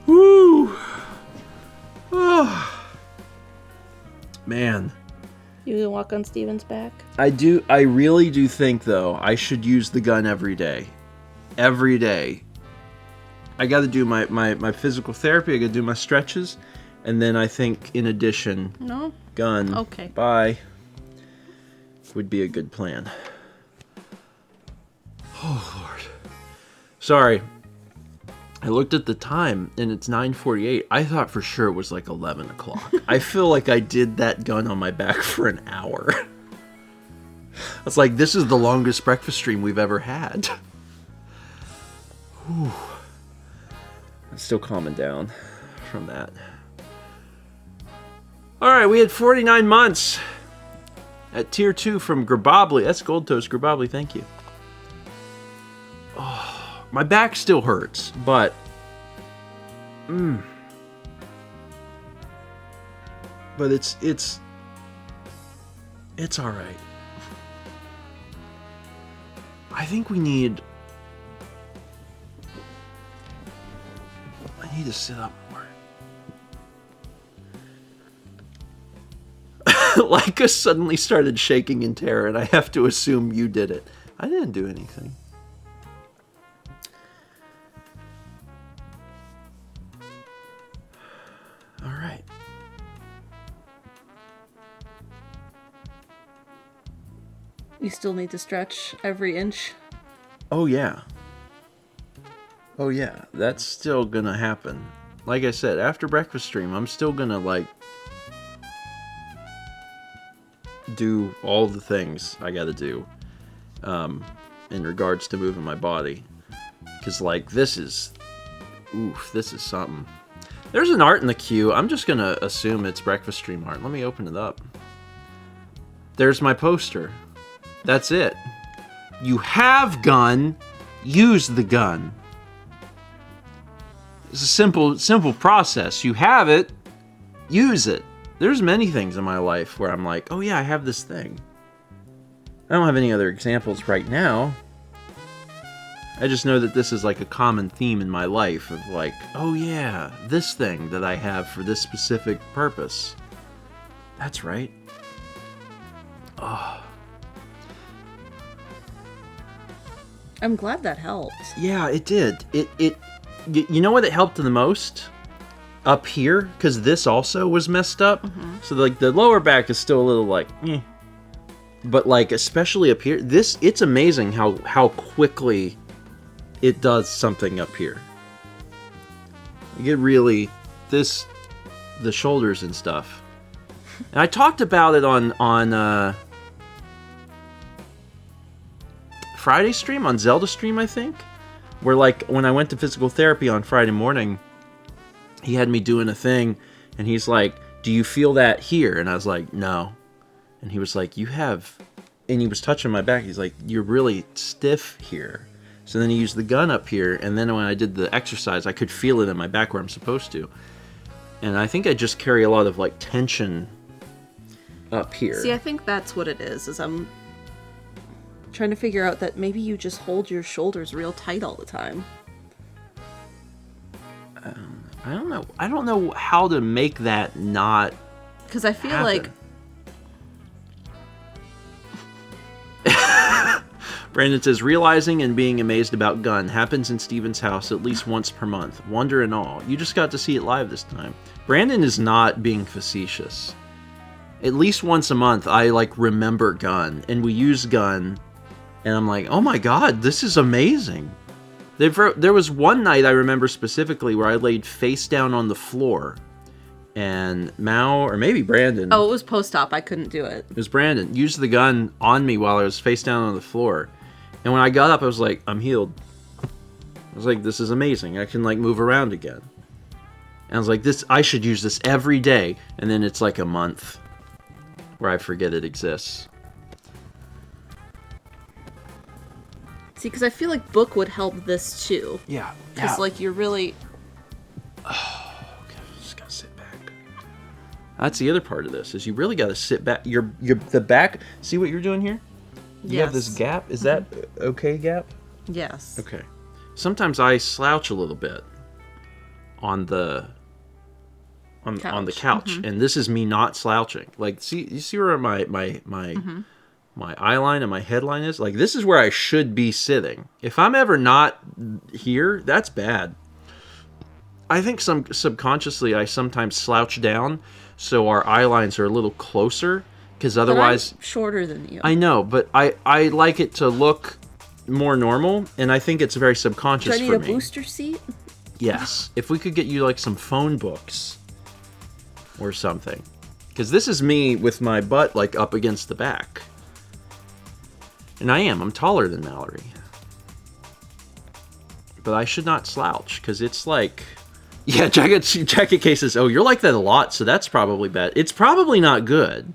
Woo. Oh. Man. You gonna walk on Steven's back? I really do think, though, I should use the gun every day. Every day. I gotta do my physical therapy, I gotta do my stretches, and then I think, in addition, gun. Okay. Bye. Would be a good plan. Oh, Lord. Sorry. I looked at the time, and it's 9:48. I thought for sure it was like 11 o'clock. I feel like I did that gun on my back for an hour. I was like, this is the longest breakfast stream we've ever had. Whew. I'm still calming down from that. Alright, we had 49 months at tier 2 from Grabobly. That's Gold Toast Grabobly, thank you. Oh. My back still hurts, but but it's all right. I think I need to sit up more. Leica suddenly started shaking in terror, and I have to assume you did it. I didn't do anything. All right. You still need to stretch every inch? Oh, yeah. Oh, yeah. That's still gonna happen. Like I said, after breakfast stream, I'm still gonna, like, do all the things I gotta do in regards to moving my body. Because, like, this is something. There's an art in the queue. I'm just gonna assume it's breakfast stream art. Let me open it up. There's my poster. That's it. You have gun. Use the gun. It's a simple process. You have it, use it. There's many things in my life where I'm like, oh yeah, I have this thing. I don't have any other examples right now. I just know that this is like a common theme in my life of like, oh yeah, this thing that I have for this specific purpose. That's right. Oh. I'm glad that helped. Yeah, it did. You know what it helped the most? Up here, because this also was messed up. Mm-hmm. So like the lower back is still a little like, eh. But like especially up here, it's amazing how quickly it does something up here. You get really the shoulders and stuff. And I talked about it on Friday stream, on Zelda stream, I think, where like when I went to physical therapy on Friday morning, he had me doing a thing, and he's like, "Do you feel that here?" And I was like, "No." And he was like, "You have," and he was touching my back. He's like, "You're really stiff here." So then he used the gun up here, and then when I did the exercise, I could feel it in my back where I'm supposed to. And I think I just carry a lot of like tension up here. See, I think that's what it is I'm trying to figure out that maybe you just hold your shoulders real tight all the time. I don't know. I don't know how to make that not. Because I feel happen. like. Brandon says, realizing and being amazed about gun happens in Steven's house at least once per month. Wonder and all. You just got to see it live this time. Brandon is not being facetious. At least once a month, I like remember gun, and we use gun, and I'm like, oh my god, this is amazing. There was one night I remember specifically where I laid face down on the floor, and Mao, or maybe Brandon. Oh, it was post-op. I couldn't do it. It was Brandon. Used the gun on me while I was face down on the floor. And when I got up, I was like, I'm healed. I was like, this is amazing. I can like move around again. And I was like, I should use this every day. And then it's like a month where I forget it exists. See, because I feel like book would help this too. Yeah. Because like you're really. Oh, okay. Just gotta sit back. That's the other part of this, is you really gotta sit back. The back. See what you're doing here? You have this gap. Is that okay gap? Yes. Okay. Sometimes I slouch a little bit on the couch. Mm-hmm. And this is me not slouching. Like, you see where my eye line and my headline is? Like, this is where I should be sitting. If I'm ever not here, that's bad. I think subconsciously I sometimes slouch down so our eye lines are a little closer. Because otherwise, I'm shorter than you. I know, but I like it to look more normal, and I think it's very subconscious for me. Do I need a booster seat? Yes. If we could get you like some phone books or something. Because this is me with my butt like up against the back. And I'm taller than Mallory. But I should not slouch, because it's like... Yeah, Jacket Case says, oh, you're like that a lot, so that's probably bad. It's probably not good.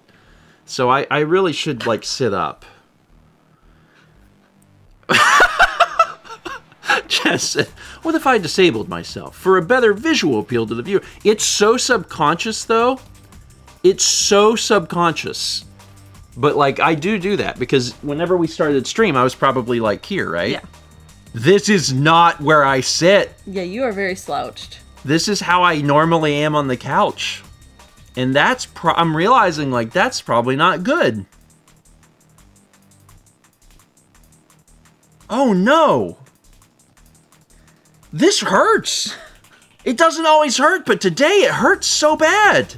So I really should, like, sit up. Jess said, what if I disabled myself for a better visual appeal to the viewer? It's so subconscious, though. It's so subconscious. But, like, I do that, because whenever we started stream, I was probably, like, here, right? Yeah. This is not where I sit. Yeah, you are very slouched. This is how I normally am on the couch. And that's I'm realizing, like, that's probably not good. Oh, no. This hurts. It doesn't always hurt, but today it hurts so bad.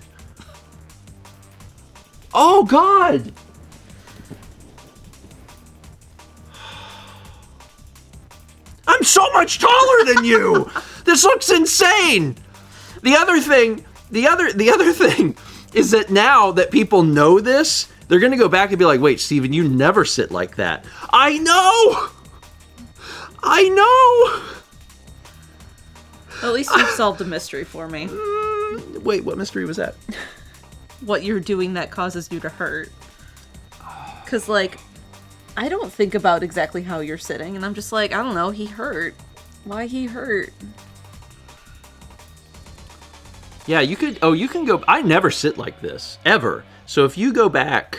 Oh, God. I'm so much taller than you. This looks insane. The other thing is that now that people know this, they're going to go back and be like, wait, Steven, you never sit like that. I know. At least you've solved a mystery for me. Wait, what mystery was that? What you're doing that causes you to hurt. Because, like, I don't think about exactly how you're sitting, and I'm just like, I don't know, he hurt. Why he hurt? Yeah, you could. Oh, you can go. I never sit like this ever. So if you go back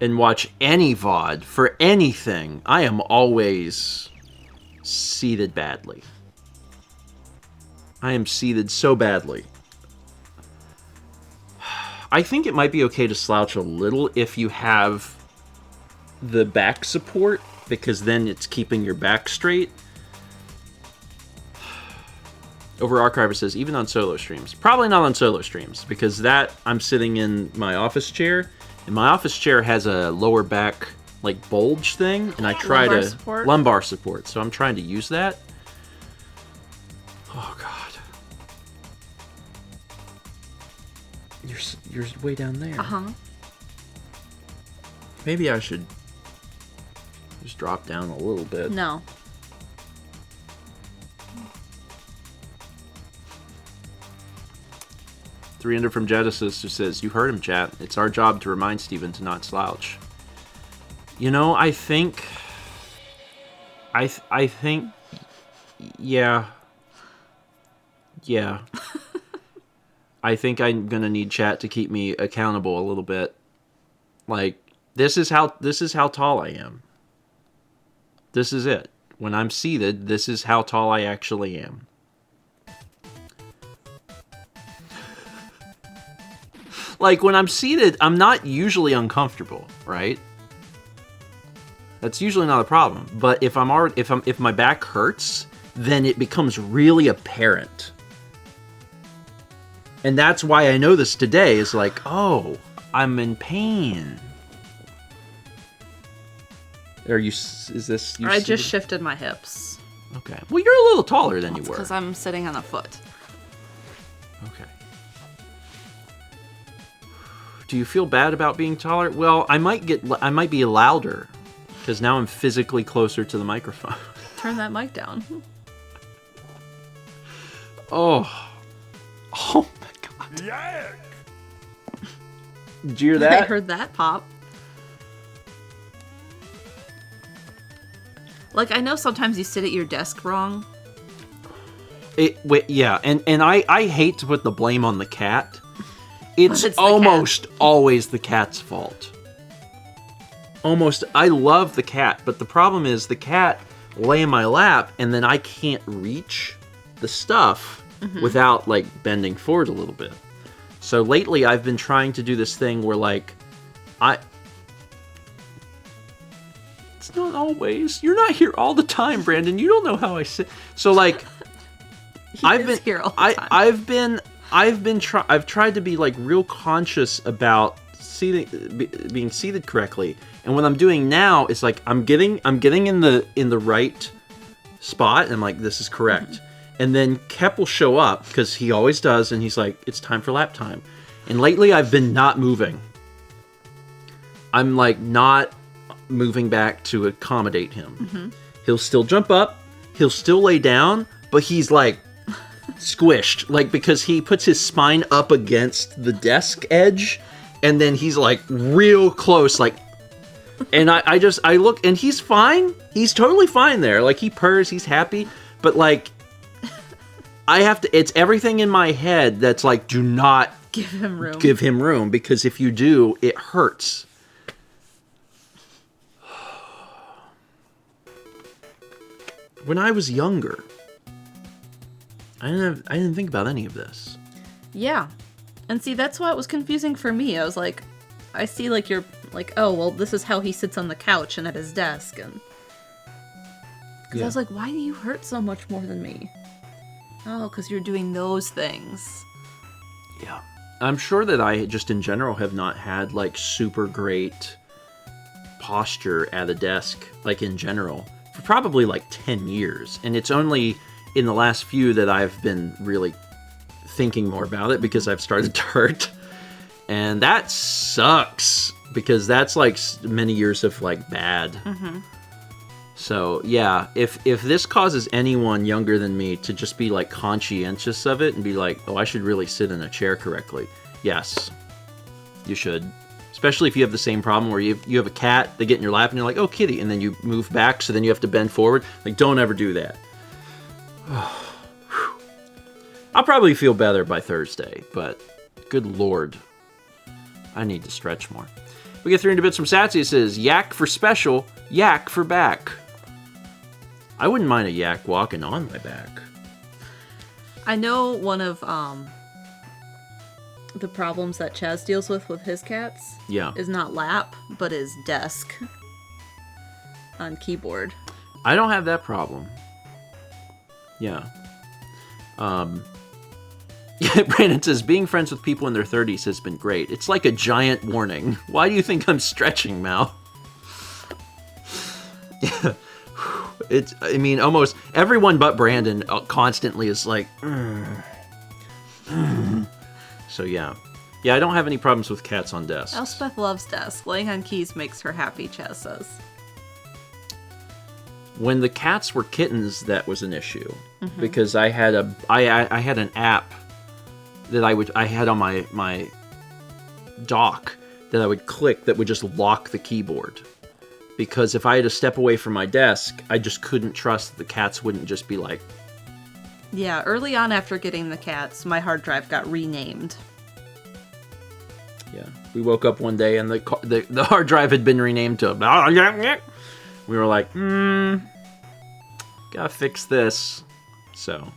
and watch any VOD for anything, I am always seated badly. I am seated so badly. I think it might be okay to slouch a little if you have the back support, because then it's keeping your back straight. Over Archiver says, even on solo streams. Probably not on solo streams, because that, I'm sitting in my office chair, and my office chair has a lower back, like, bulge thing, and I try lumbar to... support? Lumbar support. So I'm trying to use that. Oh, God. You're way down there. Uh-huh. Maybe I should just drop down a little bit. No. $300 from Genesis, who says, you heard him, chat. It's our job to remind Stephen to not slouch. You know, I think... I think... Yeah. Yeah. I think I'm gonna need chat to keep me accountable a little bit. Like, this is how tall I am. This is it. When I'm seated, this is how tall I actually am. Like, when I'm seated, I'm not usually uncomfortable, right? That's usually not a problem. But if my back hurts, then it becomes really apparent. And that's why I know this today is like, oh, I'm in pain. Is this you? I just shifted my hips. Okay. Well, you're a little taller than you were. Because I'm sitting on a foot. Okay. Do you feel bad about being taller? Well, I might be louder because now I'm physically closer to the microphone. Turn that mic down. Oh my God! Yeah. Did you hear that? I heard that pop. Like, I know sometimes you sit at your desk wrong. Yeah, and I hate to put the blame on the cat. It's almost always the cat's fault. Almost. I love the cat, but the problem is the cat lay in my lap, and then I can't reach the stuff without, like, bending forward a little bit. So lately I've been trying to do this thing where, like, it's not always. You're not here all the time, Brandon. You don't know how I sit. So, like, I've tried to be, like, real conscious about being seated correctly. And what I'm doing now is, like, I'm getting in the right spot, and I'm like, this is correct. And then Kep will show up, because he always does, and he's like, it's time for lap time. And lately I've been not moving. I'm, like, not moving back to accommodate him. He'll still jump up, he'll still lay down, but he's, like, squished, like, because he puts his spine up against the desk edge, and then he's, like, real close, like, and I look, and he's fine. He's totally fine there. Like, he purrs, he's happy, but, like, it's everything in my head that's like, do not give him room. Give him room, because if you do, it hurts. When I was younger, I didn't think about any of this. Yeah. And see, that's why it was confusing for me. I was like, I see, like, you're like, oh, well, this is how he sits on the couch and at his desk. And because I was like, why do you hurt so much more than me? Oh, because you're doing those things. Yeah. I'm sure that I just in general have not had, like, super great posture at a desk, like, in general, for probably, like, 10 years. And it's only in the last few that I've been really thinking more about it, because I've started to hurt. And that sucks, because that's, like, many years of, like, bad. So, yeah, if this causes anyone younger than me to just be, like, conscientious of it and be like, oh, I should really sit in a chair correctly, yes, you should. Especially if you have the same problem where you have a cat, they get in your lap, and you're like, oh, kitty, and then you move back, so then you have to bend forward. Like, don't ever do that. I'll probably feel better by Thursday, but good Lord, I need to stretch more. We get 300 bits from Satsy. It says, yak for special, yak for back. I wouldn't mind a yak walking on my back. I know one of the problems that Chaz deals with his cats is not lap, but is desk on keyboard. I don't have that problem. Yeah. Brandon says, being friends with people in their 30s has been great. It's like a giant warning. Why do you think I'm stretching, Mal? Yeah. I mean, almost everyone but Brandon constantly is like, So, yeah. Yeah, I don't have any problems with cats on desks. Elspeth loves desk. Laying on keys makes her happy, Chaz says. When the cats were kittens, that was an issue. Because I had I had an app that I had on my dock that I would click that would just lock the keyboard. Because if I had to step away from my desk, I just couldn't trust that the cats wouldn't just be like... Yeah, early on after getting the cats, my hard drive got renamed. Yeah, we woke up one day and the hard drive had been renamed to... We were like, gotta fix this. So,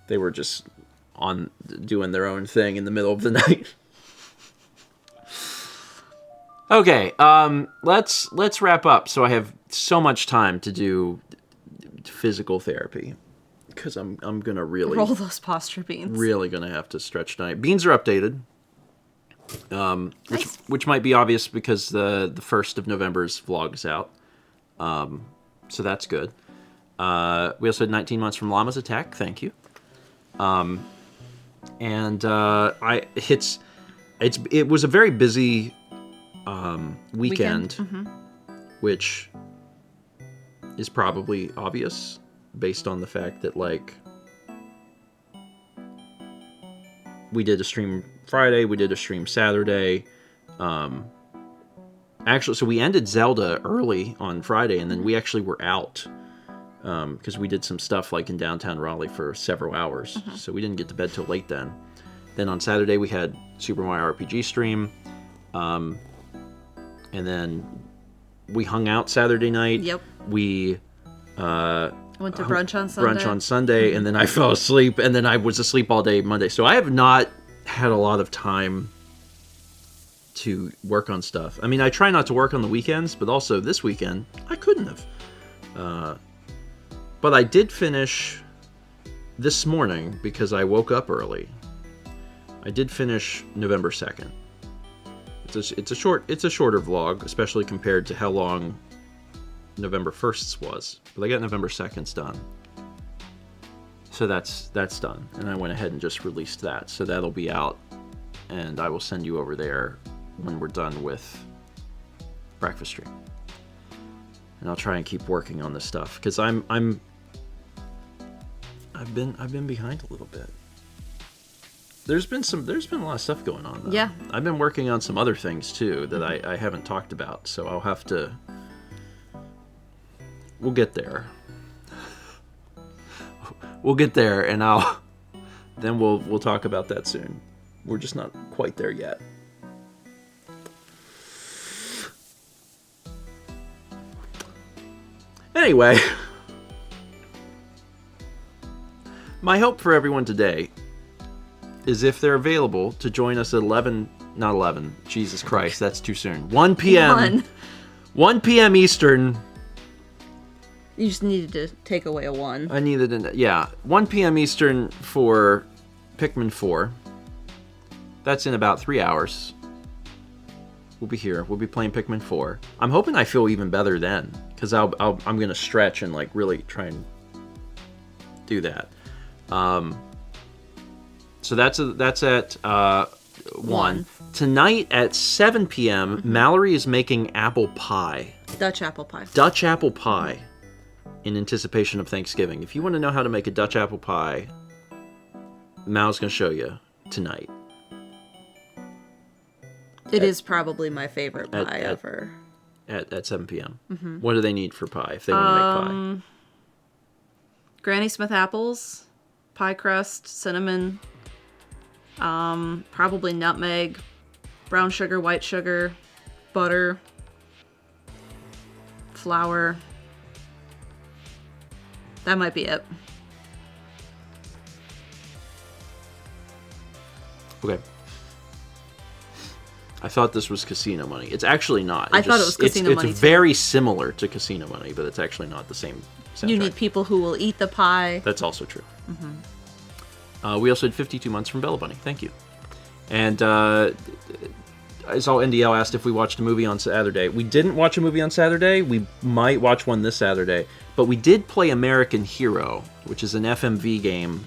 they were just on doing their own thing in the middle of the night. Okay, let's wrap up. So I have so much time to do physical therapy because I'm gonna really roll those posture beans. Really gonna have to stretch tonight. Beans are updated, Nice. which might be obvious because the 1st of November's vlog is out. So that's good. We also had 19 months from Llama's Attack. Thank you. And it was a very busy weekend. Which is probably obvious based on the fact that, like, we did a stream Friday, we did a stream Saturday. Actually, so we ended Zelda early on Friday, and then we actually were out because we did some stuff, like, in downtown Raleigh for several hours. So we didn't get to bed till late then. Then on Saturday, we had Super Mario RPG stream. And then we hung out Saturday night. Yep. We went to brunch on Sunday. And then I fell asleep, and then I was asleep all day Monday. So I have not had a lot of time to work on stuff. I mean, I try not to work on the weekends, but also this weekend, I couldn't have. But I did finish this morning because I woke up early. I did finish November 2nd. It's a shorter vlog, especially compared to how long November 1st's was. But I got November 2nd's done. So that's done. And I went ahead and just released that. So that'll be out. And I will send you over there when we're done with Breakfast Stream. And I'll try and keep working on this stuff because I've been behind a little bit. There's been a lot of stuff going on, though. Yeah. I've been working on some other things, too, that I haven't talked about, so I'll have to... We'll get there. We'll get there, and then we'll talk about that soon. We're just not quite there yet. Anyway, my hope for everyone today is if they're available to join us at 11, Jesus Christ, that's too soon. 1 p.m. 1 p.m. Eastern. You just needed to take away a 1. I needed 1 p.m. Eastern for Pikmin 4. That's in about 3 hours. We'll be here. We'll be playing Pikmin 4. I'm hoping I feel even better then, because I'm going to stretch and, like, really try and do that. So that's at 1. Tonight at 7 p.m., Mallory is making apple pie. Dutch apple pie. Dutch apple pie in anticipation of Thanksgiving. If you want to know how to make a Dutch apple pie, Mal's going to show you tonight. It is probably my favorite pie ever. At 7 p.m. What do they need for pie if they want to make pie? Granny Smith apples, pie crust, cinnamon, probably nutmeg, brown sugar, white sugar, butter, flour. That might be it. Okay. I thought this was casino money. It's actually not. I thought it was casino money, It's too. very similar to casino money, but it's actually not the same soundtrack. You need people who will eat the pie. That's also true. We also had 52 months from Bella Bunny. Thank you. And I saw NDL asked if we watched a movie on Saturday. We didn't watch a movie on Saturday. We might watch one this Saturday. But we did play American Hero, which is an FMV game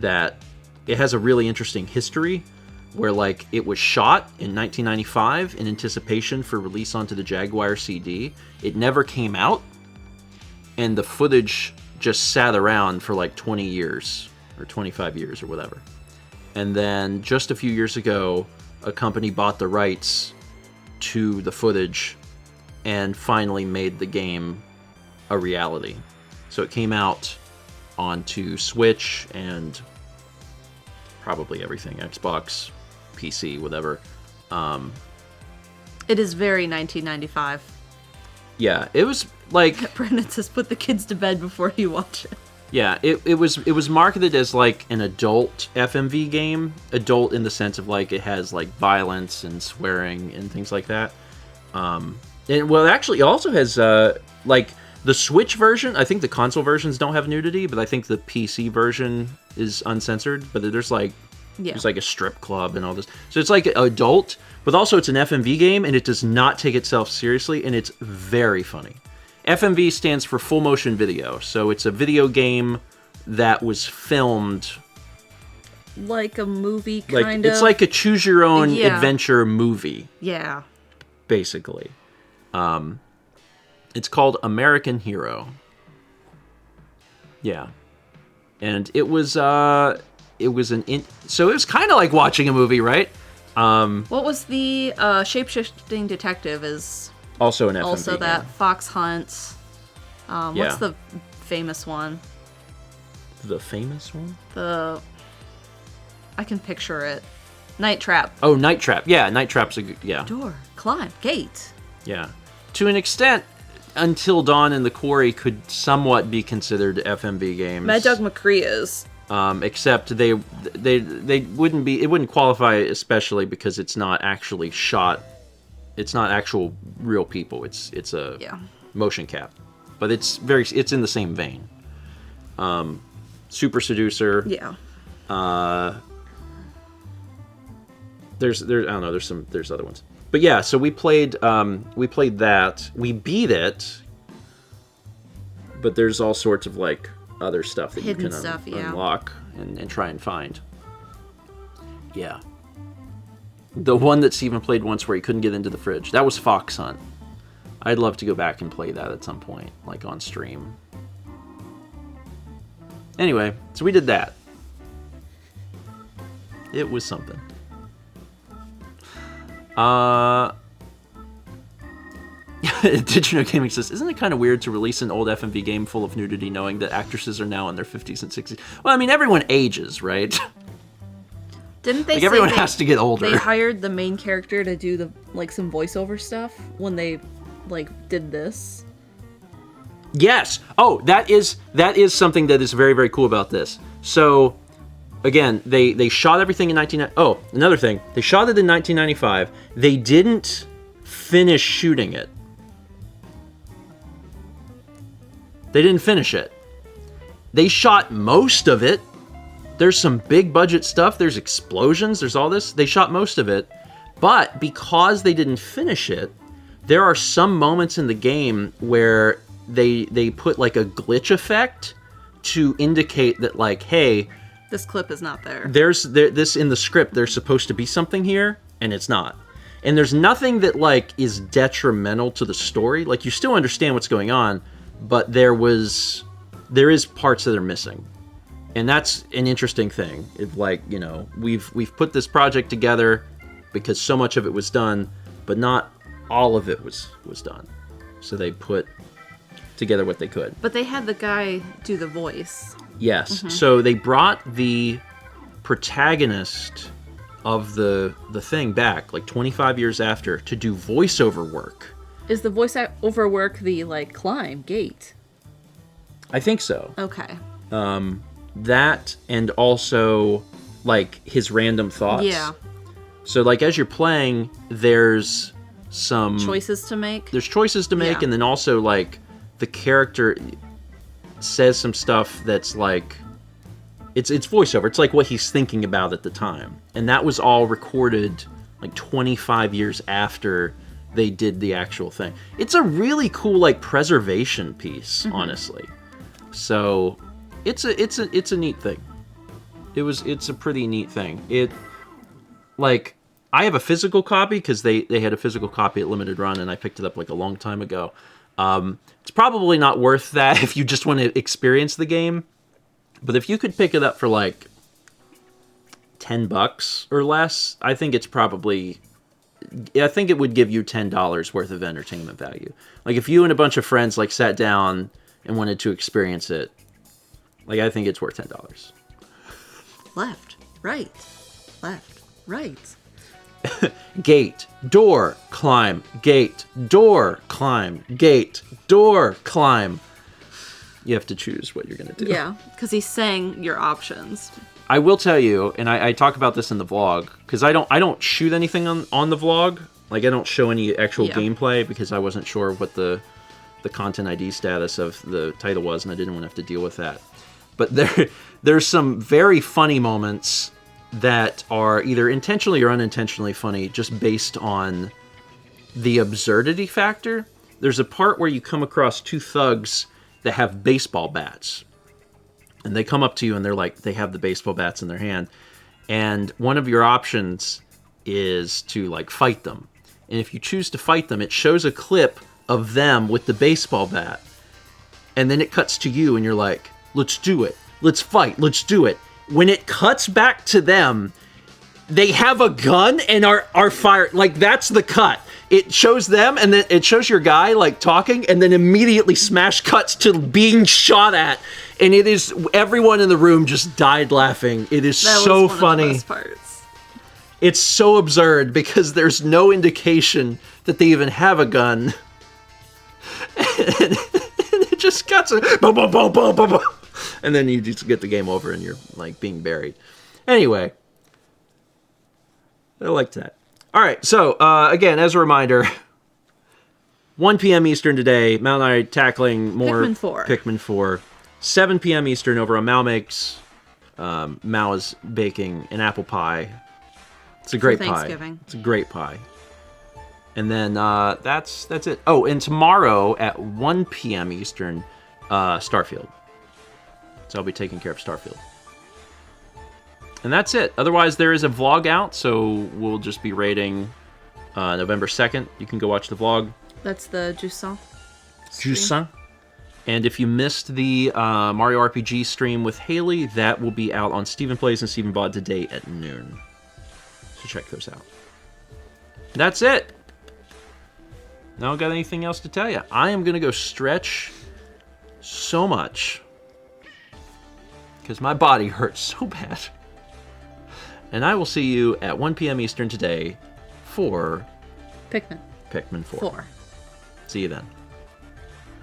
that it has a really interesting history where, like, it was shot in 1995 in anticipation for release onto the Jaguar CD. It never came out, and the footage just sat around for like 20 years or 25 years or whatever. And then just a few years ago, a company bought the rights to the footage and finally made the game a reality. So it came out onto Switch and probably everything, Xbox, PC, whatever. It is very 1995. Yeah, it was like... Brandon says put the kids to bed before you watch it. Yeah, it was marketed as like an adult FMV game. Adult in the sense of like it has like violence and swearing and things like that. And well, actually, it also has like the Switch version. I think the console versions don't have nudity, but I think the PC version is uncensored. But there's like there's like a strip club and all this. So it's like adult, but also it's an FMV game, and it does not take itself seriously, and it's very funny. FMV stands for full motion video, so it's a video game that was filmed like a movie, kind of. It's like a choose your own adventure movie. Yeah. Basically. It's called American Hero. Yeah. And it was so it was kind of like watching a movie, right? What was the shape-shifting detective is also an FMV also that game. Fox Hunt. What's the famous one? The famous one? I can picture it. Night Trap. Oh, Night Trap. Yeah, Night Trap's a good... Yeah. Door. Climb. Gate. Yeah. To an extent, Until Dawn and The Quarry could somewhat be considered FMV games. Mad Dog McCree is. Except they wouldn't be... It wouldn't qualify especially because it's not actually shot... It's not actual real people. It's a motion cap. But it's in the same vein. Super Seducer. Yeah. There's I don't know, there's other ones. But yeah, so we played that. We beat it. But there's all sorts of like other stuff that hidden you can stuff, unlock and try and find. Yeah. The one that Steven played once where he couldn't get into the fridge. That was Fox Hunt. I'd love to go back and play that at some point, like on stream. Anyway, so we did that. It was something. Digino Gaming says, isn't it kind of weird to release an old FMV game full of nudity knowing that actresses are now in their 50s and 60s? Well, I mean, everyone ages, right? Didn't they like say everyone has to get older. They hired the main character to do the some voiceover stuff when they did this? Yes. Oh, that is something that is very, very cool about this. So, again, they shot everything in another thing. They shot it in 1995. They didn't finish shooting it. They didn't finish it. They shot most of it. There's some big budget stuff. There's explosions. There's all this. They shot most of it. But because they didn't finish it, there are some moments in the game where they put like a glitch effect to indicate that like, hey, this clip is not there. This in the script, there's supposed to be something here, and it's not. And there's nothing that like is detrimental to the story. Like you still understand what's going on, but there is parts that are missing. And that's an interesting thing. If like, you know, we've put this project together because so much of it was done, but not all of it was done. So they put together what they could. But they had the guy do the voice. Yes. So they brought the protagonist of the thing back, like 25 years after, to do voiceover work. Is the voiceover work the, like, climb gate? I think so. Okay. That and also, like, his random thoughts. Yeah. So, like, as you're playing, there's some... choices to make? There's choices to make, Yeah. and then also, like, the character says some stuff that's, like... It's voiceover. It's, like, what he's thinking about at the time. And that was all recorded, like, 25 years after they did the actual thing. It's a really cool, like, preservation piece, honestly. So, it's a neat thing. It's a pretty neat thing. Like, I have a physical copy because they had a physical copy at Limited Run, and I picked it up like a long time ago. It's probably not worth that if you just want to experience the game, but if you could pick it up for like $10 or less, I think it would give you $10 worth of entertainment value. Like, if you and a bunch of friends like sat down and wanted to experience it, like, I think it's worth $10. Left, right, left, right. Gate, door, climb, gate, door, climb, gate, door, climb. You have to choose what you're going to do. Yeah, because he's saying your options. I will tell you, and I talk about this in the vlog, because I don't shoot anything on the vlog. Like, I don't show any actual gameplay because I wasn't sure what the content ID status of the title was, and I didn't want to have to deal with that. But there's some very funny moments that are either intentionally or unintentionally funny, just based on the absurdity factor. There's a part where you come across two thugs that have baseball bats. And they come up to you and they have the baseball bats in their hand. And one of your options is to, like, fight them. And if you choose to fight them, it shows a clip of them with the baseball bat. And then it cuts to you and you're like, let's do it. Let's fight. Let's do it. When it cuts back to them, they have a gun and are fired. Like, that's the cut. It shows them, and then it shows your guy, like, talking, and then immediately smash cuts to being shot at. And it is, everyone in the room just died laughing. It is so funny. Of the best parts. It's so absurd because there's no indication that they even have a gun. And it just cuts it. Boom, boom, boom, boom, boom, boom. And then you just get the game over and you're, like, being buried. Anyway. I liked that. All right, so, again, as a reminder, 1 p.m. Eastern today, Mal and I tackling more Pikmin 4. 7 p.m. Eastern over on Mal Makes. Mal is baking an apple pie. It's a great pie. It's a great pie. And then that's it. Oh, and tomorrow at 1 p.m. Eastern, Starfield. So I'll be taking care of Starfield. And that's it. Otherwise, there is a vlog out, so we'll just be rating November 2nd. You can go watch the vlog. That's the Jusant. Jusant. And if you missed the Mario RPG stream with Haley, that will be out on Stephen Plays and StephenVOD today at noon. So check those out. That's it. Now, got anything else to tell you? I am going to go stretch so much because my body hurts so bad. And I will see you at 1 p.m. Eastern today for Pikmin 4. See you then.